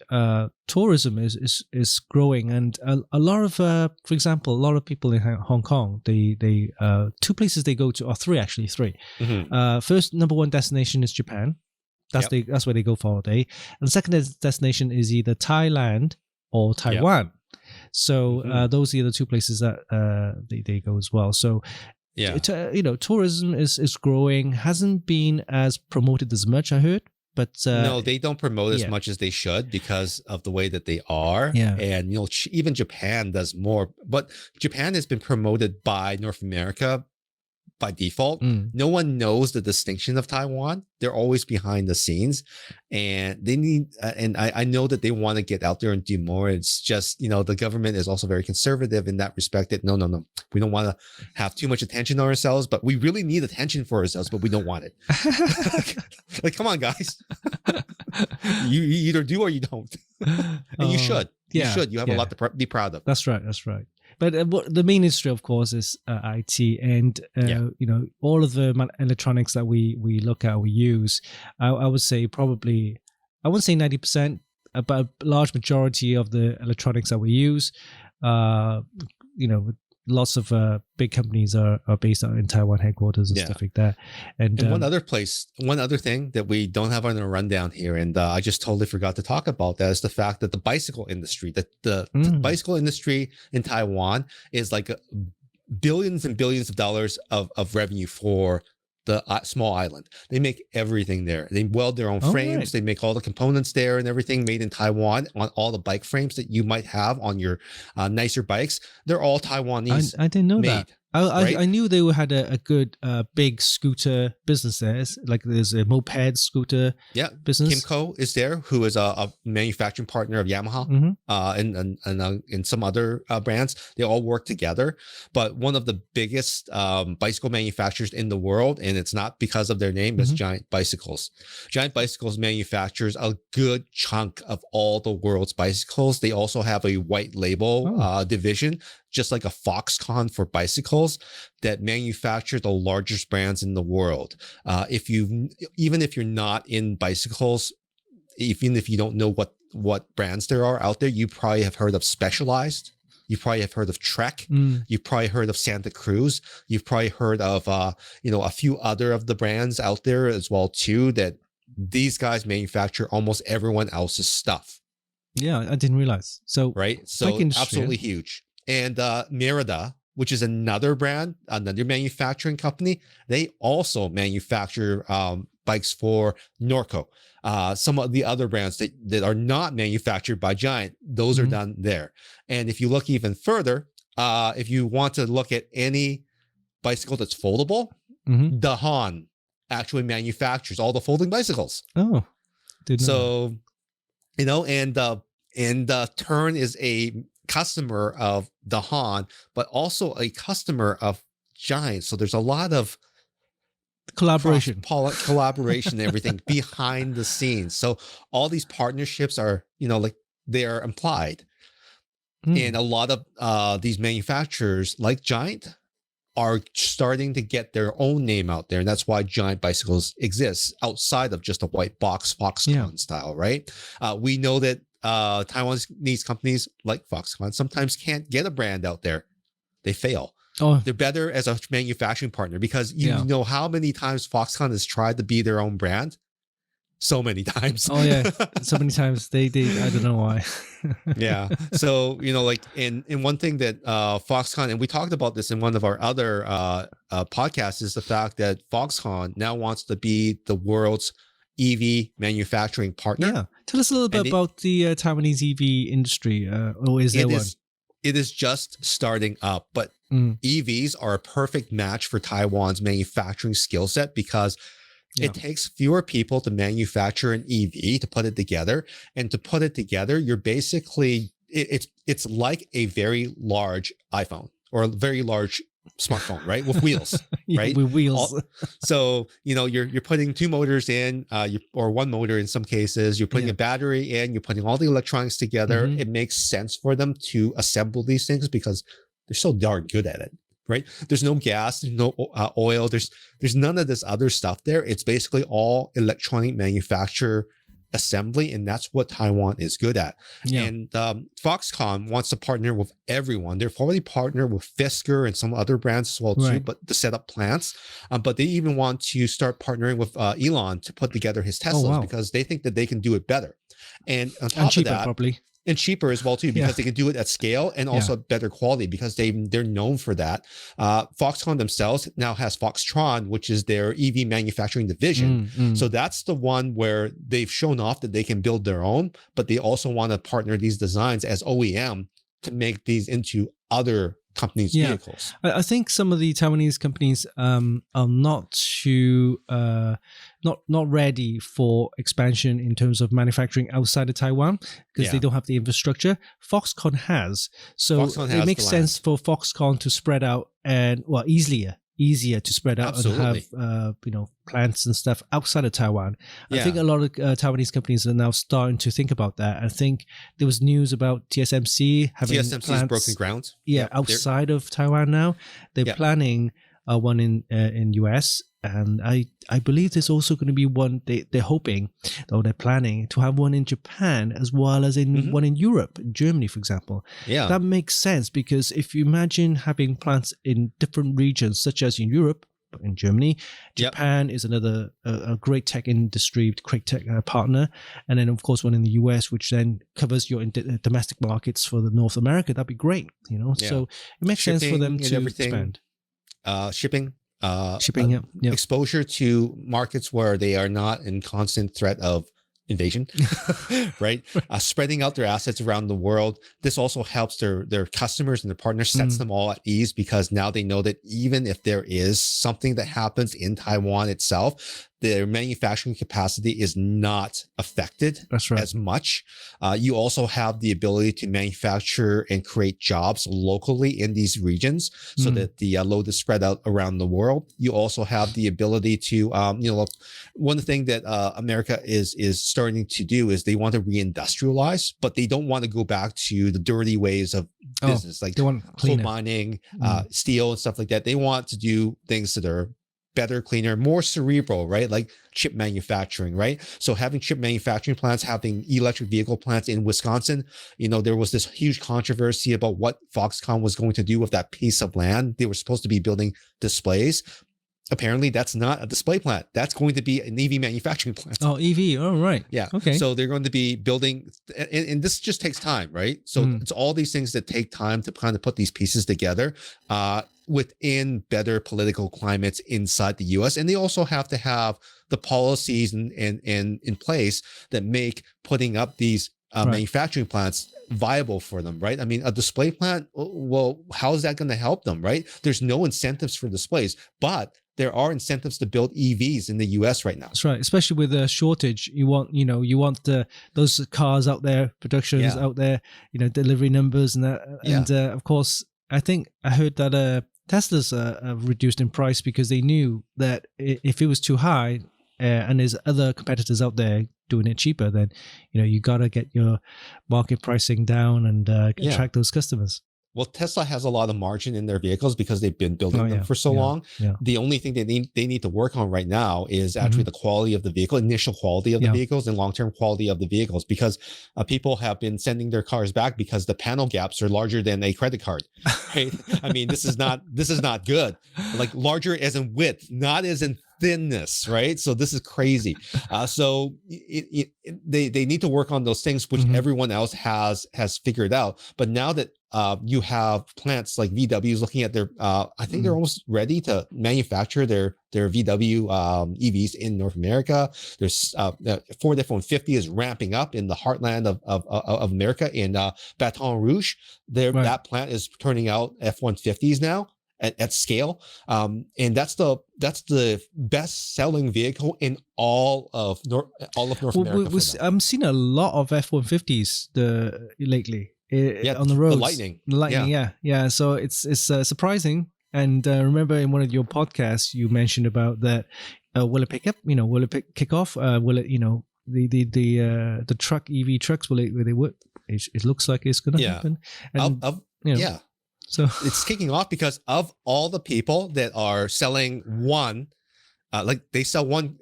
tourism is growing, and a lot of, for example, a lot of people in Hong Kong, they two places they go to, or three. First, number one destination is Japan. That's where they go for holiday, and the second destination is either Thailand or Taiwan. So those are the two places that they go as well. So. Tourism is growing. Hasn't been as promoted as much, I heard. But no, they don't promote as much as they should because of the way that they are. And even Japan does more. But Japan has been promoted by North America by default. No one knows the distinction of Taiwan. They're always behind the scenes, and they need. And I know that they want to get out there and do more. It's just the government is also very conservative in that respect. That no, we don't want to have too much attention on ourselves, but we really need attention for ourselves, but we don't want it. Like, come on, guys. You either do or you don't, and you should. You should. You have a lot to be proud of. That's right. But the main industry, of course, is IT, and all of the electronics that we look at, we use. I would say probably, I wouldn't say 90%, but a large majority of the electronics that we use, lots of big companies are based out in Taiwan headquarters and stuff like that. And one other thing that we don't have on a rundown here, and I just totally forgot to talk about that, is the fact that the bicycle industry, the bicycle industry in Taiwan is like billions and billions of dollars of revenue for the small island. They make everything there. They weld their own frames. Right. They make all the components there and everything made in Taiwan on all the bike frames that you might have on your nicer bikes. They're all Taiwanese. I didn't know made. that. Right? I knew they had a good big scooter business there. Like there's a moped scooter business. Kimco is there, who is a manufacturing partner of Yamaha and some other brands. They all work together. But one of the biggest bicycle manufacturers in the world, and it's not because of their name, is Giant Bicycles. Giant Bicycles manufactures a good chunk of all the world's bicycles. They also have a white label division, just like a Foxconn for bicycles, that manufacture the largest brands in the world. Even if you're not in bicycles, even if you don't know what brands there are out there, you probably have heard of Specialized. You probably have heard of Trek. You've probably heard of Santa Cruz. You've probably heard of a few other of the brands out there as well too, that these guys manufacture almost everyone else's stuff. Yeah, I didn't realize. So Absolutely huge. And Merida, which is another brand, another manufacturing company, they also manufacture bikes for Norco. Some of the other brands that are not manufactured by Giant, those are done there. And if you look even further, if you want to look at any bicycle that's foldable, the Han actually manufactures all the folding bicycles. Oh, didn't know that. And Turn is a customer of the Han, but also a customer of Giant. So there's a lot of collaboration and everything behind the scenes. So all these partnerships are, they are implied. And a lot of these manufacturers like Giant are starting to get their own name out there. And that's why Giant Bicycles exists outside of just a white box Foxconn style, right? We know that Taiwanese companies like Foxconn sometimes can't get a brand out there. They fail. They're better as a manufacturing partner, because you know how many times Foxconn has tried to be their own brand? So many times. So many times. They I don't know why. So, and one thing that Foxconn, and we talked about this in one of our other podcasts, is the fact that Foxconn now wants to be the world's EV manufacturing partner. Yeah. Tell us a little bit about the Taiwanese EV industry. Or is there one? It is just starting up, but EVs are a perfect match for Taiwan's manufacturing skill set, because it takes fewer people to manufacture an EV, to put it together. And to put it together, you're basically, it's like a very large iPhone or a very large smartphone, right? With wheels, right? With wheels. So, you're putting two motors in, or one motor in some cases, you're putting a battery in, you're putting all the electronics together. It makes sense for them to assemble these things because they're so darn good at it, right? There's no gas, there's no oil, there's none of this other stuff there. It's basically all electronic manufacture assembly, and that's what Taiwan is good at. And Foxconn wants to partner with everyone. They've already partnered with Fisker and some other brands as well too, but to set up plants. But they even want to start partnering with Elon to put together his Teslas, because they think that they can do it better. And on top cheaper, of that, probably. And cheaper as well too, because they can do it at scale and also better quality, because they're known for that. Foxconn themselves now has Foxtron, which is their EV manufacturing division. So that's the one where they've shown off that they can build their own, but they also want to partner these designs as OEM to make these into other companies' vehicles. I think some of the Taiwanese companies are not too not ready for expansion in terms of manufacturing outside of Taiwan, because they don't have the infrastructure. Foxconn has, so it makes sense for Foxconn to spread out and easier to spread out and have plants and stuff outside of Taiwan. I think a lot of Taiwanese companies are now starting to think about that. I think there was news about TSMC having plants, broken ground. Outside of Taiwan now. They're planning one in US, and I believe there's also going to be one they're hoping, or they're planning to have one in Japan as well as in one in Europe, in Germany, for example. That makes sense, because if you imagine having plants in different regions, such as in Europe, in Germany, Japan is another a great tech industry, great tech partner, and then of course one in the US, which then covers your domestic markets for the North America. That'd be great, So it makes sense for them to expand. Shipping, shipping, yep. exposure to markets where they are not in constant threat of invasion, right? Spreading out their assets around the world. This also helps their customers and their partners, sets them all at ease, because now they know that even if there is something that happens in Taiwan itself, their manufacturing capacity is not affected as much. You also have the ability to manufacture and create jobs locally in these regions so that the load is spread out around the world. You also have the ability to, one thing that America is starting to do is they want to reindustrialize, but they don't want to go back to the dirty ways of business, like coal mining, steel and stuff like that. They want to do things that are better, cleaner, more cerebral, right? Like chip manufacturing, right? So having chip manufacturing plants, having electric vehicle plants in Wisconsin, there was this huge controversy about what Foxconn was going to do with that piece of land. They were supposed to be building displays. Apparently, that's not a display plant. That's going to be an EV manufacturing plant. Oh, EV. Oh, right. Yeah. Okay. So they're going to be building, and this just takes time, right? So it's all these things that take time to kind of put these pieces together within better political climates inside the U.S. And they also have to have the policies and in place that make putting up these manufacturing plants viable for them, right? I mean, a display plant, well, how is that going to help them, right? There's no incentives for displays, but there are incentives to build EVs in the US right now. That's right. Especially with a shortage. You want those cars out there, productions out there, delivery numbers and that. And of course, I think I heard that Tesla's reduced in price because they knew that if it was too high and there's other competitors out there doing it cheaper, then, you got to get your market pricing down and attract those customers. Well, Tesla has a lot of margin in their vehicles because they've been building them for so long. Yeah. The only thing they need to work on right now is actually the quality of the vehicle, initial quality of the vehicles, and long-term quality of the vehicles, because people have been sending their cars back because the panel gaps are larger than a credit card. Right? I mean, this is not good. Like larger as in width, not as in thinness, right? So this is crazy. So they need to work on those things, which everyone else has figured out. But now that you have plants like VW is looking at their, I think they're almost ready to manufacture their VW EVs in North America. There's Ford F-150 is ramping up in the heartland of America in Baton Rouge. That plant is turning out F-150s now at scale, and that's the best selling vehicle in all of North America. I'm seeing a lot of F-150s lately. On the roads. The Lightning, yeah. So it's surprising. And remember in one of your podcasts, you mentioned about that. Will it pick up? Will it kick off? Will it? The truck EV trucks. Will they work? It looks like it's going to happen. And, so it's kicking off because of all the people that are selling one. They sell one.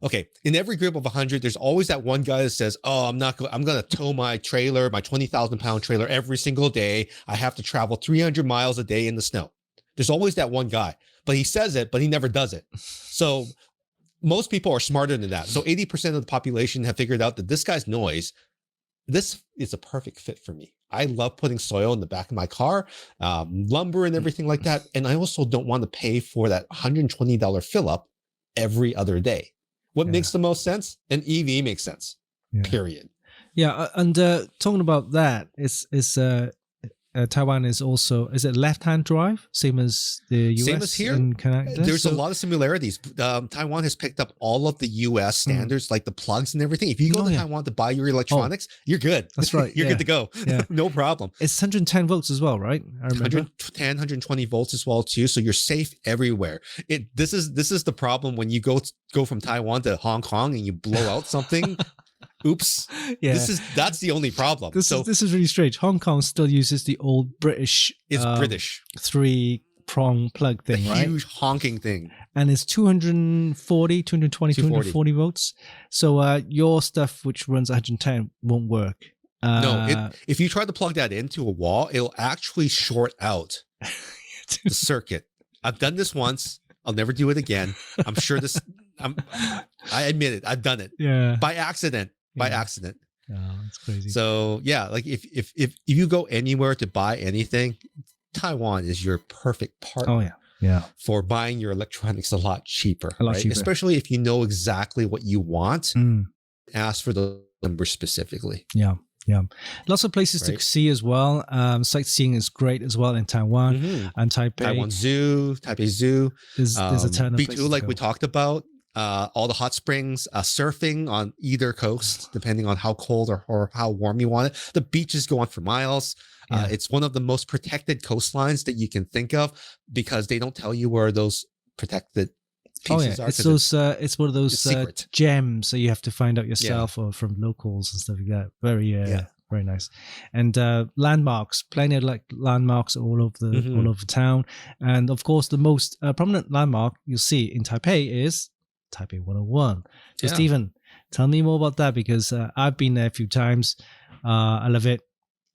Okay, in every group of 100, there's always that one guy that says, "Oh, I'm going to tow my trailer, my 20,000-pound trailer every single day. I have to travel 300 miles a day in the snow." There's always that one guy, but he says it, but he never does it. So most people are smarter than that. So 80% of the population have figured out that this guy's noise, this is a perfect fit for me. I love putting soil in the back of my car, lumber and everything like that. And I also don't want to pay for that $120 fill up every other day. What makes the most sense? An EV makes sense, period. Yeah, and talking about that, Taiwan is also, is it left-hand drive? Same as the US Same as here. and Canada? There's a lot of similarities. Taiwan has picked up all of the US standards, like the plugs and everything. If you go to Taiwan to buy your electronics, you're good. That's right. You're good to go. Yeah. No problem. It's 110 volts as well, right? I remember. 110, 120 volts as well too. So you're safe everywhere. This is the problem when you go from Taiwan to Hong Kong and you blow out something. Oops. Yeah. That's the only problem. This is really strange. Hong Kong still uses the old British. It's British 3-prong plug thing, right? Huge honking thing. And it's 220, 240 volts. So your stuff, which runs 110, won't work. No, if you try to plug that into a wall, it'll actually short out the circuit. I've done this once. I'll never do it again. I'm sure I admit it. I've done it. Yeah. By accident. Oh, that's crazy. So like if you go anywhere to buy anything, Taiwan is your perfect partner. Oh yeah. Yeah. for buying your electronics a lot cheaper, A lot right? cheaper. Especially if you know exactly what you want, ask for the number specifically. Yeah. Yeah. Lots of places to Right. see as well. Sightseeing is great as well in Taiwan and Taipei. Taiwan Zoo, Taipei Zoo. There's a ton of B2, places like to we go. talked about. All the hot springs, surfing on either coast, depending on how cold or how warm you want it. The beaches go on for miles. It's one of the most protected coastlines that you can think of because they don't tell you where those protected pieces are. It's those. It's one of those secret. gems that you have to find out yourself or from locals and stuff like that. Very nice. And landmarks, plenty of like landmarks all over the town. And of course, the most prominent landmark you'll see in Taipei is Taipei 101. So Stephen, tell me more about that because I've been there a few times. I love it.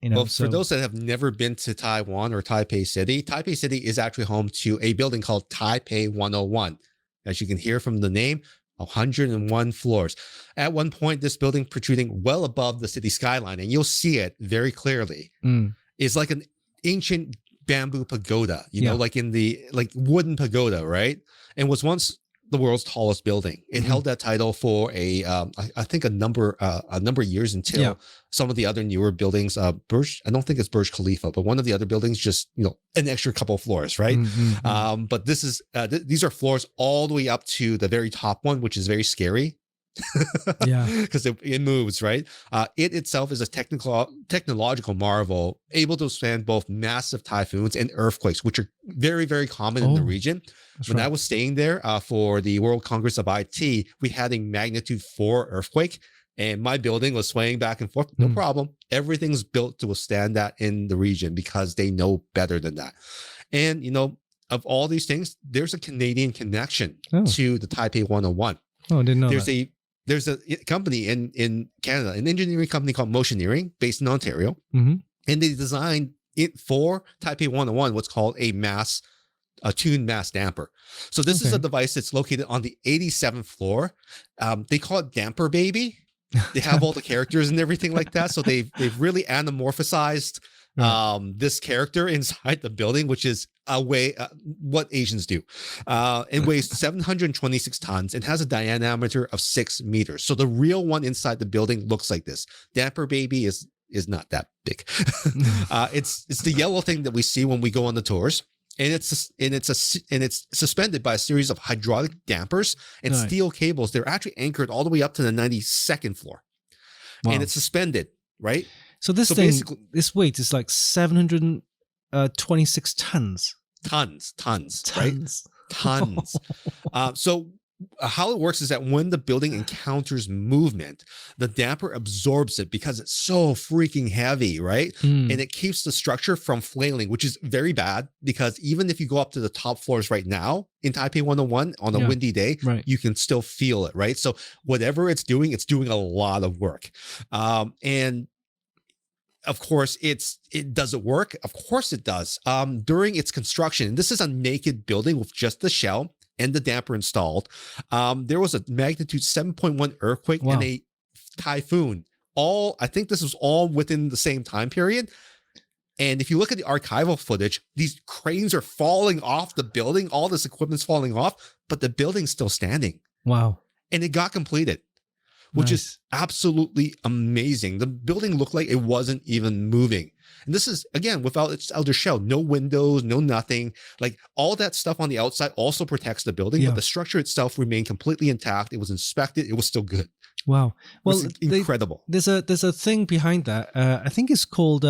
Well, for those that have never been to Taiwan or Taipei City is actually home to a building called Taipei 101. As you can hear from the name, 101 floors. At one point, this building protruding well above the city skyline, and you'll see it very clearly, is like an ancient bamboo pagoda, you know, like in the wooden pagoda, right? And was once the world's tallest building. It held that title for I think a number of years until some of the other newer buildings, Burj, I don't think it's Burj Khalifa, but one of the other buildings just, an extra couple of floors, right? But this is, these are floors all the way up to the very top one, which is very scary. Because it moves, right? It itself is a technological marvel, able to withstand both massive typhoons and earthquakes, which are very, very common in the region. When I was staying there for the World Congress of IT, we had a magnitude 4 earthquake, and my building was swaying back and forth. No problem. Everything's built to withstand that in the region because they know better than that. And, of all these things, there's a Canadian connection to the Taipei 101. Oh, I didn't know that. There's a company in Canada, an engineering company called Motioneering, based in Ontario, and they designed it for Taipei 101, what's called a tuned mass damper. So this is a device that's located on the 87th floor. They call it Damper Baby. They have all the characters and everything like that. So they've really anamorphized this character inside the building, which is what Asians do. It weighs 726 tons and has a diameter of 6 meters. So the real one inside the building looks like this. Damper Baby is not that big. It's the yellow thing that we see when we go on the tours. And it's suspended by a series of hydraulic dampers and steel cables. They're actually anchored all the way up to the 92nd floor. And it's suspended, right? So this weight is like 726 tons. Tons, right? Tons. So how it works is that when the building encounters movement, the damper absorbs it because it's so freaking heavy, right? And it keeps the structure from flailing, which is very bad because even if you go up to the top floors right now in Taipei 101 on a windy day, you can still feel it, right? So whatever it's doing a lot of work. And of course, does it work? Of course it does. During its construction, this is a naked building with just the shell and the damper installed. There was a magnitude 7.1 earthquake and a typhoon. I think this was all within the same time period. And if you look at the archival footage, these cranes are falling off the building. All this equipment's falling off, but the building's still standing. Wow. And it got completed, which is absolutely amazing. The building looked like it wasn't even moving. And this is, again, without its outer shell, no windows, no nothing. Like all that stuff on the outside also protects the building, but the structure itself remained completely intact. It was inspected. It was still good. Wow. Well, incredible. There's a thing behind that. I think it's called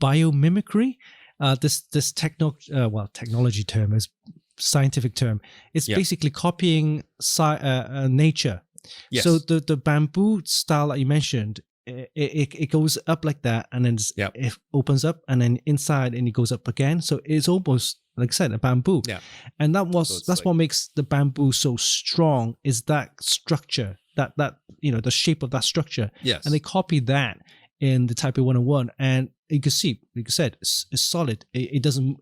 biomimicry. This technology term is scientific term. It's basically copying nature. Yes. So the bamboo style that you mentioned, it goes up like that, and then it opens up, and then inside, and it goes up again. So it's almost like I said, a bamboo. Yeah. And that's what makes the bamboo so strong. Is that structure, that the shape of that structure. Yes. And they copy that in the Taipei 101, and you can see, like you said, it's solid. It doesn't,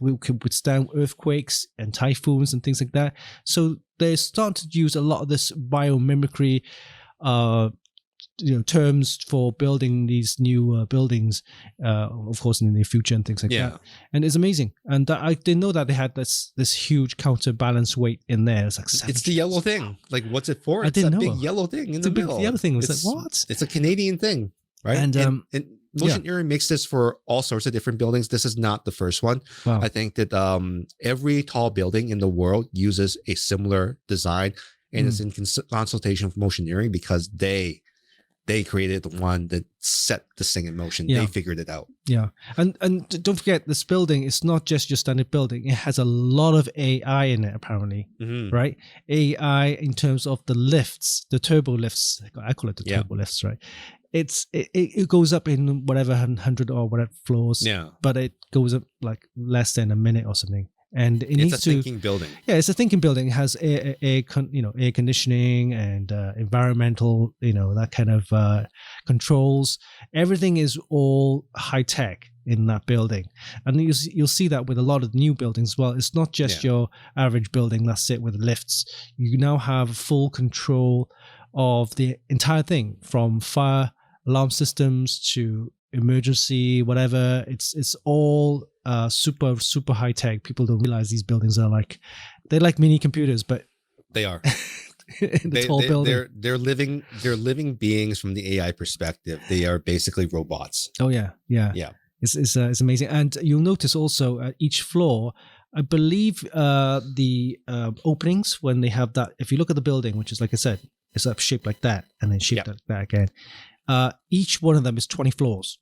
we can withstand earthquakes and typhoons and things like that. So they start to use a lot of this biomimicry terms for building these new buildings, of course, in the near future and things like that. And it's amazing. And I didn't know that they had this huge counterbalance weight in there. It's like it's the yellow thing. Like, what's it for? I It's didn't a know. big yellow thing in It's the a big middle. yellow thing. It's It's like, what? It's a Canadian thing, right? And Motioneering makes this for all sorts of different buildings. This is not the first one. Wow. I think that every tall building in the world uses a similar design, and it's in consultation with Motioneering because they created the one that set this thing in motion. They figured it out. Yeah. And don't forget, this building is not just your standard building. It has a lot of AI in it, apparently, right? AI in terms of the lifts, the turbo lifts. I call it the turbo lifts, right? It goes up in whatever 100 or whatever floors, but it goes up like less than a minute or something. And it's a thinking building. Yeah, it's a thinking building. It has air conditioning and environmental, that kind of controls. Everything is all high tech in that building, and you'll see that with a lot of new buildings as well. It's not just your average building that's it with lifts. You now have full control of the entire thing, from fire alarm systems to emergency, whatever. It's all super high tech. People don't realize these buildings are they're like mini computers, but they are. Building. They're living beings from the AI perspective. They are basically robots. Oh yeah. It's amazing. And you'll notice also at each floor, I believe the openings, when they have that, if you look at the building, which is, like I said, it's up shaped like that and then shaped like that again. Each one of them is 20 floors.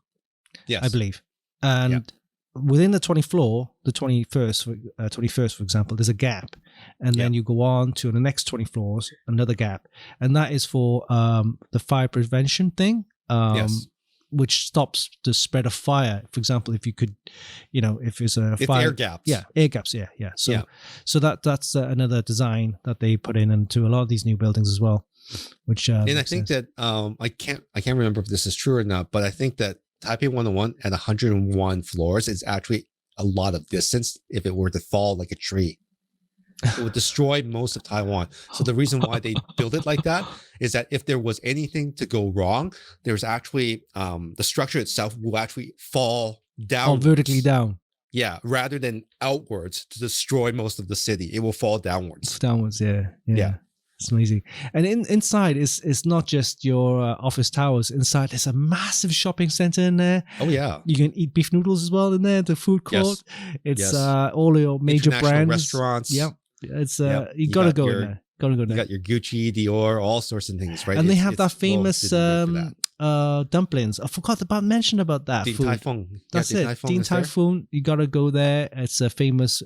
Yes, I believe. And within the 20 floor, the 21st, for example, there's a gap. And then you go on to the next 20 floors, another gap. And that is for the fire prevention thing. Which stops the spread of fire. For example, if you could, if it's a fire, air gaps. Yeah, air gaps. Yeah. So that's another design that they put into a lot of these new buildings as well. Which and I think that I can't remember if this is true or not, but I think that Taipei 101 at 101 floors is actually a lot of distance if it were to fall like a tree. It would destroy most of Taiwan. So the reason why they build it like that is that if there was anything to go wrong, there's actually the structure itself will actually fall down vertically down. Yeah, rather than outwards to destroy most of the city, it will fall downwards. Yeah. It's amazing. And inside is not just your office towers. Inside there's a massive shopping center in there. Oh yeah, you can eat beef noodles as well in there. The food court. It's all your major brands, restaurants. Yeah, it's you gotta go in there. You got your Gucci, Dior, all sorts of things, right? And they have that famous dumplings. I forgot about mention about that Din food. Tai Fung. That's it. Din Tai Fung. You gotta go there. It's a famous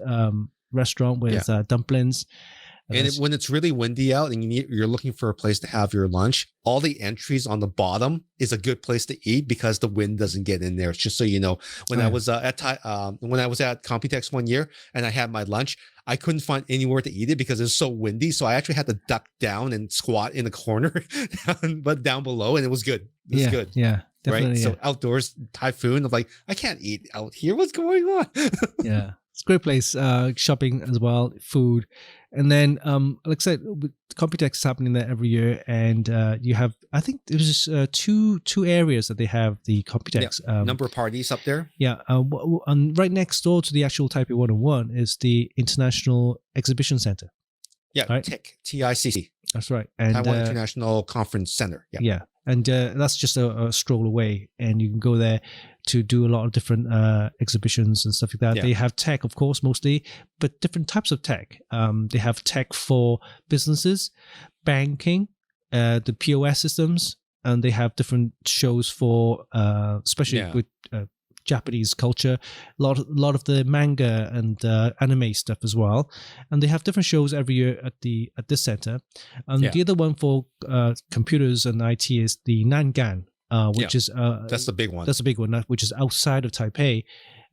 restaurant with dumplings. And when it's really windy out and you're looking for a place to have your lunch, all the entries on the bottom is a good place to eat because the wind doesn't get in there. Just so you know, when I was at Computex one year and I had my lunch, I couldn't find anywhere to eat it because it's so windy. So I actually had to duck down and squat in a corner, but down below, and it was good. It was good. Yeah. Right. So outdoors typhoon, I'm like, I can't eat out here. What's going on? Yeah. It's a great place, shopping as well, food. And then, like I said, Computex is happening there every year. And you have, I think there's two areas that they have the Computex. Number of parties up there. Yeah. And right next door to the actual Taipei 101 is the International Exhibition Center. Yeah, right? TICC. That's right. And Taiwan International Conference Center. Yeah. And that's just a stroll away. And you can go there to do a lot of different exhibitions and stuff like that. Yeah. They have tech, of course, mostly, but different types of tech. They have tech for businesses, banking, the POS systems, and they have different shows for, especially with Japanese culture, a lot of the manga and anime stuff as well, and they have different shows every year at this center. And the other one for computers and IT is the Nangan, which is that's the big one. That's a big one, which is outside of Taipei.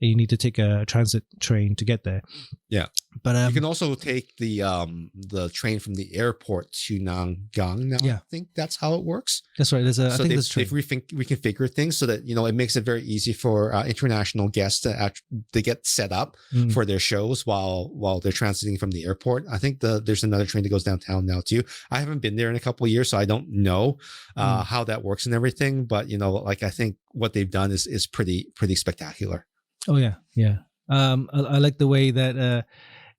and you need to take a transit train to get there. Yeah. But you can also take the train from the airport to Nangang now. Yeah. I think that's how it works. That's right. I think there's a train. They've reconfigured things so that, it makes it very easy for international guests to get set up for their shows while they're transiting from the airport. I think there's another train that goes downtown now too. I haven't been there in a couple of years, so I don't know how that works and everything. But I think what they've done is pretty spectacular. Oh yeah, yeah. I like the way that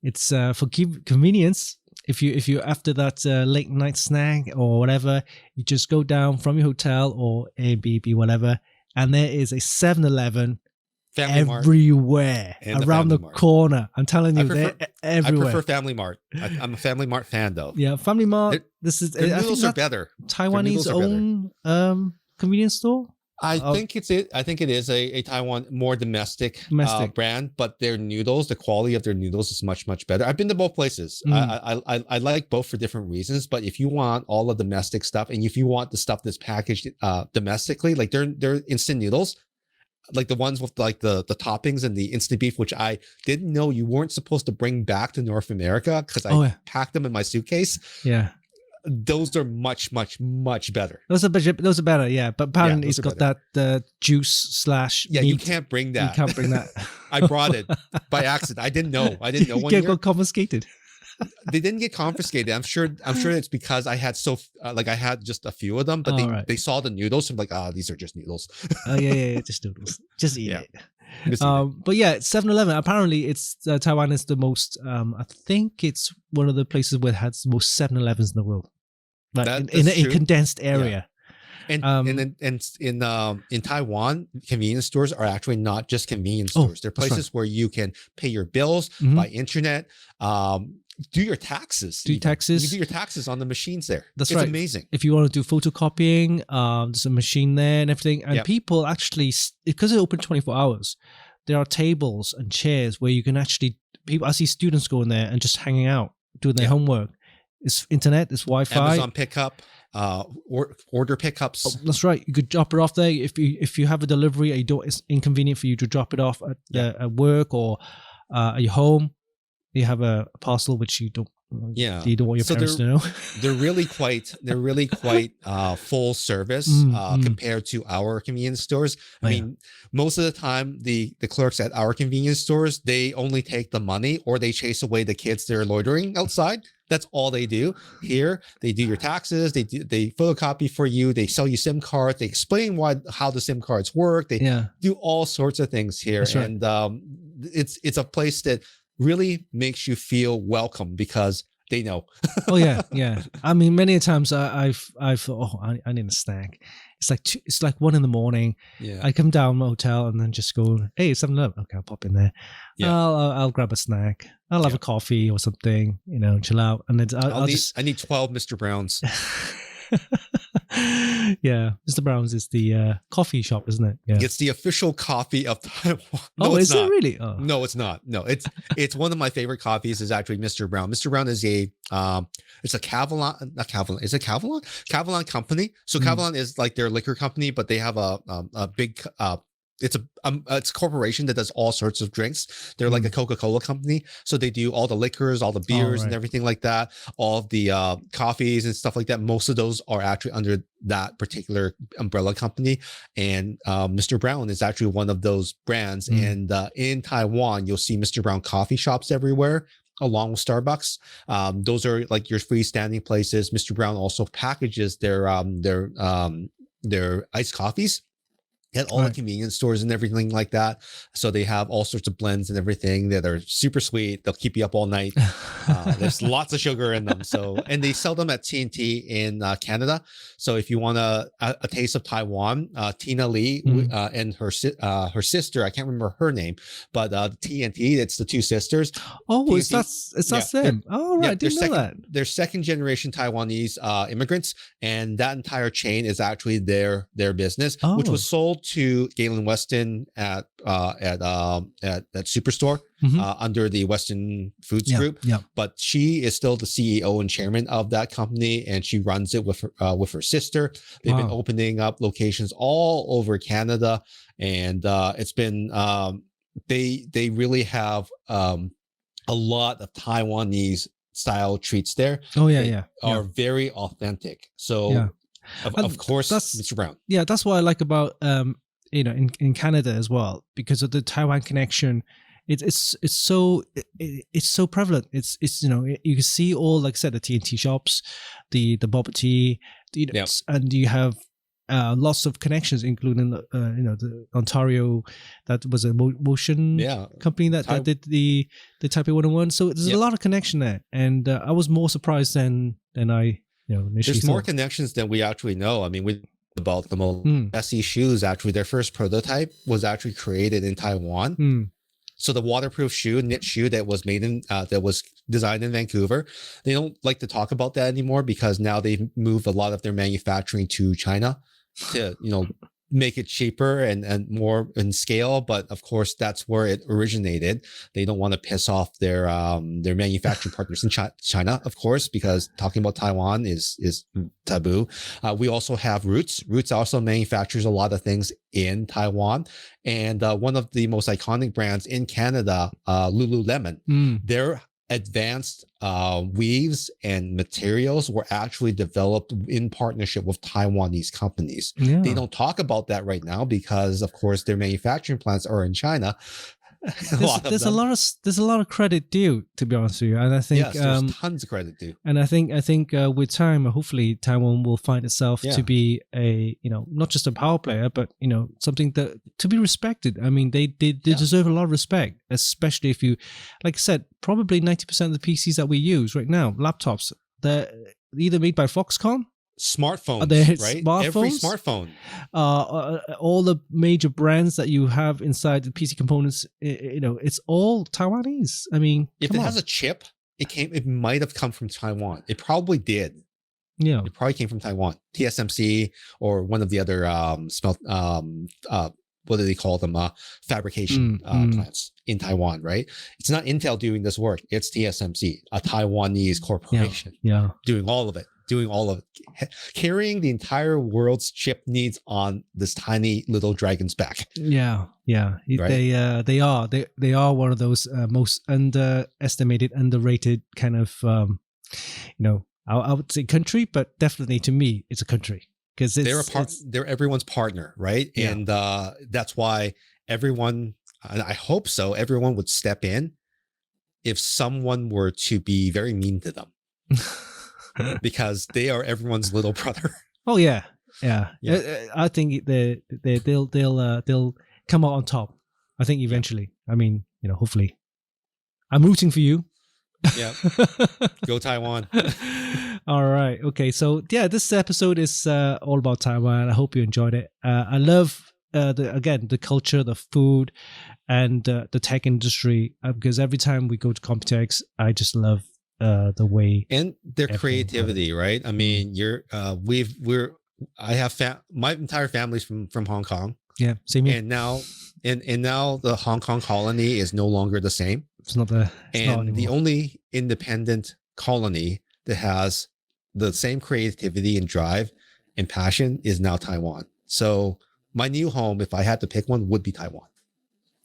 it's for convenience. If you after that late night snack or whatever, you just go down from your hotel or Airbnb, whatever, and there is a 7-Eleven everywhere around the corner. I'm telling you, they're everywhere. I prefer Family Mart. I'm a Family Mart fan, though. Yeah, Family Mart. Their noodles are better. Taiwanese own convenience store. I think it is a Taiwan more domestic brand, but their noodles, the quality of their noodles is much better. I've been to both places. I like both for different reasons, but if you want all the domestic stuff and if you want the stuff that's packaged domestically, like their instant noodles, like the ones with like the toppings and the instant beef, which I didn't know you weren't supposed to bring back to North America because I packed them in my suitcase. Yeah. Those are much better. Those are better, yeah. But apparently it's got that juice / meat. You can't bring that. You can't bring that. I brought it by accident. I didn't know. One year. Got confiscated. They didn't get confiscated. I'm sure it's because I had I had just a few of them, but they saw the noodles and like, these are just noodles. Yeah, just noodles. Just eat it. But yeah, 7-Eleven, apparently Taiwan is the most, I think it's one of the places where it has the most 7-Elevens in the world. Like in a condensed area. Yeah. And in Taiwan, convenience stores are actually not just convenience stores. They're places where you can pay your bills by internet, do your taxes. You can do your taxes on the machines there. It's amazing. If you want to do photocopying, there's a machine there and everything. And people actually, because it's open 24 hours, there are tables and chairs where you can actually, I see students going there and just hanging out, doing their homework. It's internet, it's Wi-Fi. Amazon pickup, order pickups. That's right. You could drop it off there. If you have a delivery, it's inconvenient for you to drop it off at work or at your home. You have a parcel which you don't. You don't want your parents to know. They're really quite full service compared to our convenience stores. I mean, most of the time the clerks at our convenience stores, they only take the money or they chase away the kids that are loitering outside. That's all they do. Here, they do your taxes. They photocopy for you. They sell you SIM cards. They explain how the SIM cards work. They do all sorts of things here, and it's a place that really makes you feel welcome because they know. Yeah. I mean, many times I've thought, I need a snack. It's like 1 a.m. Yeah. I come down my hotel and then just go, hey, 7-Eleven. Okay, I'll pop in there. Yeah. I'll grab a snack. I'll have a coffee or something, chill out. And then I need 12 Mr. Browns. Yeah, Mr. Brown's is the coffee shop, isn't it? Yeah, it's the official coffee of Taiwan. No, is it really? Oh. No, it's not. No, it's one of my favorite coffees. Is actually Mr. Brown. Mr. Brown is it's a Cavalon, not Cavalon. Is it Cavalon? Cavalon company. So Cavalon is like their liquor company, but they have a big it's a corporation that does all sorts of drinks. They're like a Coca-Cola company. So they do all the liquors, all the beers and everything like that, all of the coffees and stuff like that. Most of those are actually under that particular umbrella company. And Mr. Brown is actually one of those brands. And in Taiwan, you'll see Mr. Brown coffee shops everywhere, along with Starbucks. Those are like your freestanding places. Mr. Brown also packages their iced coffees at all the convenience stores and everything like that. So they have all sorts of blends and everything that are super sweet. They'll keep you up all night. There's lots of sugar in them. And they sell them at T&T in Canada. So if you want a taste of Taiwan, Tina Lee and her sister, I can't remember her name, but T&T, it's the two sisters. Oh, TNT, that's them. Oh, right. I didn't know that. They're second generation Taiwanese immigrants, and that entire chain is actually their business, which was sold to Galen Weston at Superstore under the Weston Foods Group. Yeah. But she is still the CEO and chairman of that company, and she runs it with her sister. They've been opening up locations all over Canada, and it's been they really have a lot of Taiwanese style treats there. Oh yeah, They yeah, are yeah, very authentic. So yeah. of And course, that's Mr. Brown. yeah, that's what I like about in Canada as well, because of the Taiwan connection. It's so prevalent. It's you can see all, like I said, the T&T shops, the bubble tea, Yeah. and you have lots of connections, including the Ontario, that was a motion Yeah. company that did the Taipei 101. So there's a lot of connection there, and I was more surprised than I initially There's more thought. connections than we actually know. I mean, we about the Mm. Molessi shoes. Actually, their first prototype was actually created in Taiwan. Mm. So the waterproof shoe, knit shoe that was made in that was designed in Vancouver, they don't like to talk about that anymore because now they've moved a lot of their manufacturing to China to make it cheaper and more in scale. But of course, that's where it originated. They don't want to piss off their manufacturing partners in China, of course, because talking about Taiwan is taboo. We also have Roots. Roots also manufactures a lot of things in Taiwan, and one of the most iconic brands in Canada, Lululemon. Their advanced weaves and materials were actually developed in partnership with Taiwanese companies. Yeah. They don't talk about that right now because, of course, their manufacturing plants are in China. There's a lot of credit due, to be honest with you, and I think yes, there's tons of credit due. And I think with time, hopefully, Taiwan will find itself to be a not just a power player, but something that to be respected. I mean, they deserve a lot of respect, especially if you, like I said, probably 90% of the PCs that we use right now, laptops, they're either made by Foxconn. Smartphones, right? Smartphones, every smartphone. All the major brands that you have inside the PC components, it's all Taiwanese. I mean, if it has a chip, it might have come from Taiwan. It probably did. Yeah, it probably came from Taiwan. TSMC or one of the other what do they call them? Fabrication plants in Taiwan, right? It's not Intel doing this work. It's TSMC, a Taiwanese corporation, doing all of it. Carrying the entire world's chip needs on this tiny little dragon's back. Yeah. Right? They are one of those most underestimated, underrated kind of I would say country, but definitely to me it's a country because they're everyone's partner, right? Yeah. And that's why everyone, and I hope so, everyone would step in if someone were to be very mean to them. Because they are everyone's little brother. Oh yeah. I think they'll come out on top. I think eventually. I mean, hopefully. I'm rooting for you. Yeah. Go Taiwan. All right. Okay. So this episode is all about Taiwan. I hope you enjoyed it. I love the culture, the food, and the tech industry because every time we go to Computex, I just love the way and their creativity, right? I mean, I have my entire family's from Hong Kong. Yeah, same here. And now the Hong Kong colony is no longer the same. It's not the only independent colony that has the same creativity and drive and passion is now Taiwan. So my new home, if I had to pick one, would be Taiwan.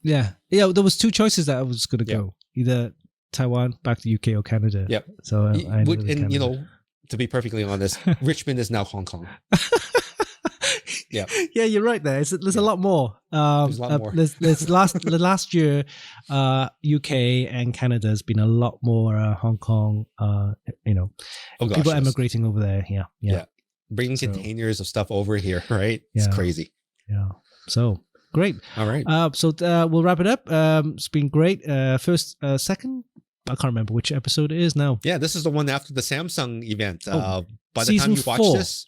Yeah. There was two choices that I was going to go. Either Taiwan, back to UK or Canada. Yep. So I to be perfectly honest, Richmond is now Hong Kong. Yeah. Yeah, you're right there. There's a lot more. There's a lot more. The last year, UK and Canada has been a lot more Hong Kong. People emigrating over there. Yeah. Bringing containers of stuff over here, right? It's crazy. Yeah. So great. All right. So we'll wrap it up. It's been great. Second. I can't remember which episode it is now. Yeah, this is the one after the Samsung event. By the time you watch this,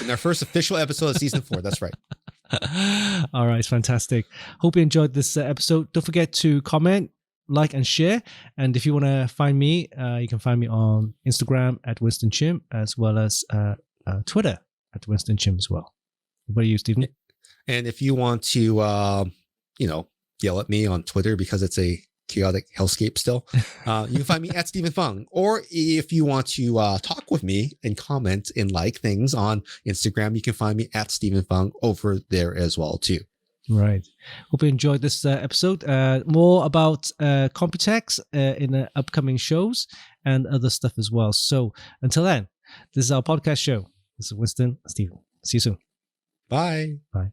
in our first official episode of season 4. That's right. All right, it's fantastic. Hope you enjoyed this episode. Don't forget to comment, like, and share. And if you want to find me, you can find me on Instagram at Winston Chim, as well as Twitter at Winston Chim as well. What about you, Stephen? And if you want to, yell at me on Twitter because it's a chaotic hellscape still, you can find me at Stephen Fung. Or if you want to talk with me and comment and like things on Instagram, you can find me at Stephen Fung over there as well too. Right. Hope you enjoyed this episode. More about Computex in the upcoming shows and other stuff as well. So until then, this is our podcast show. This is Winston and Stephen. See you soon. Bye. Bye.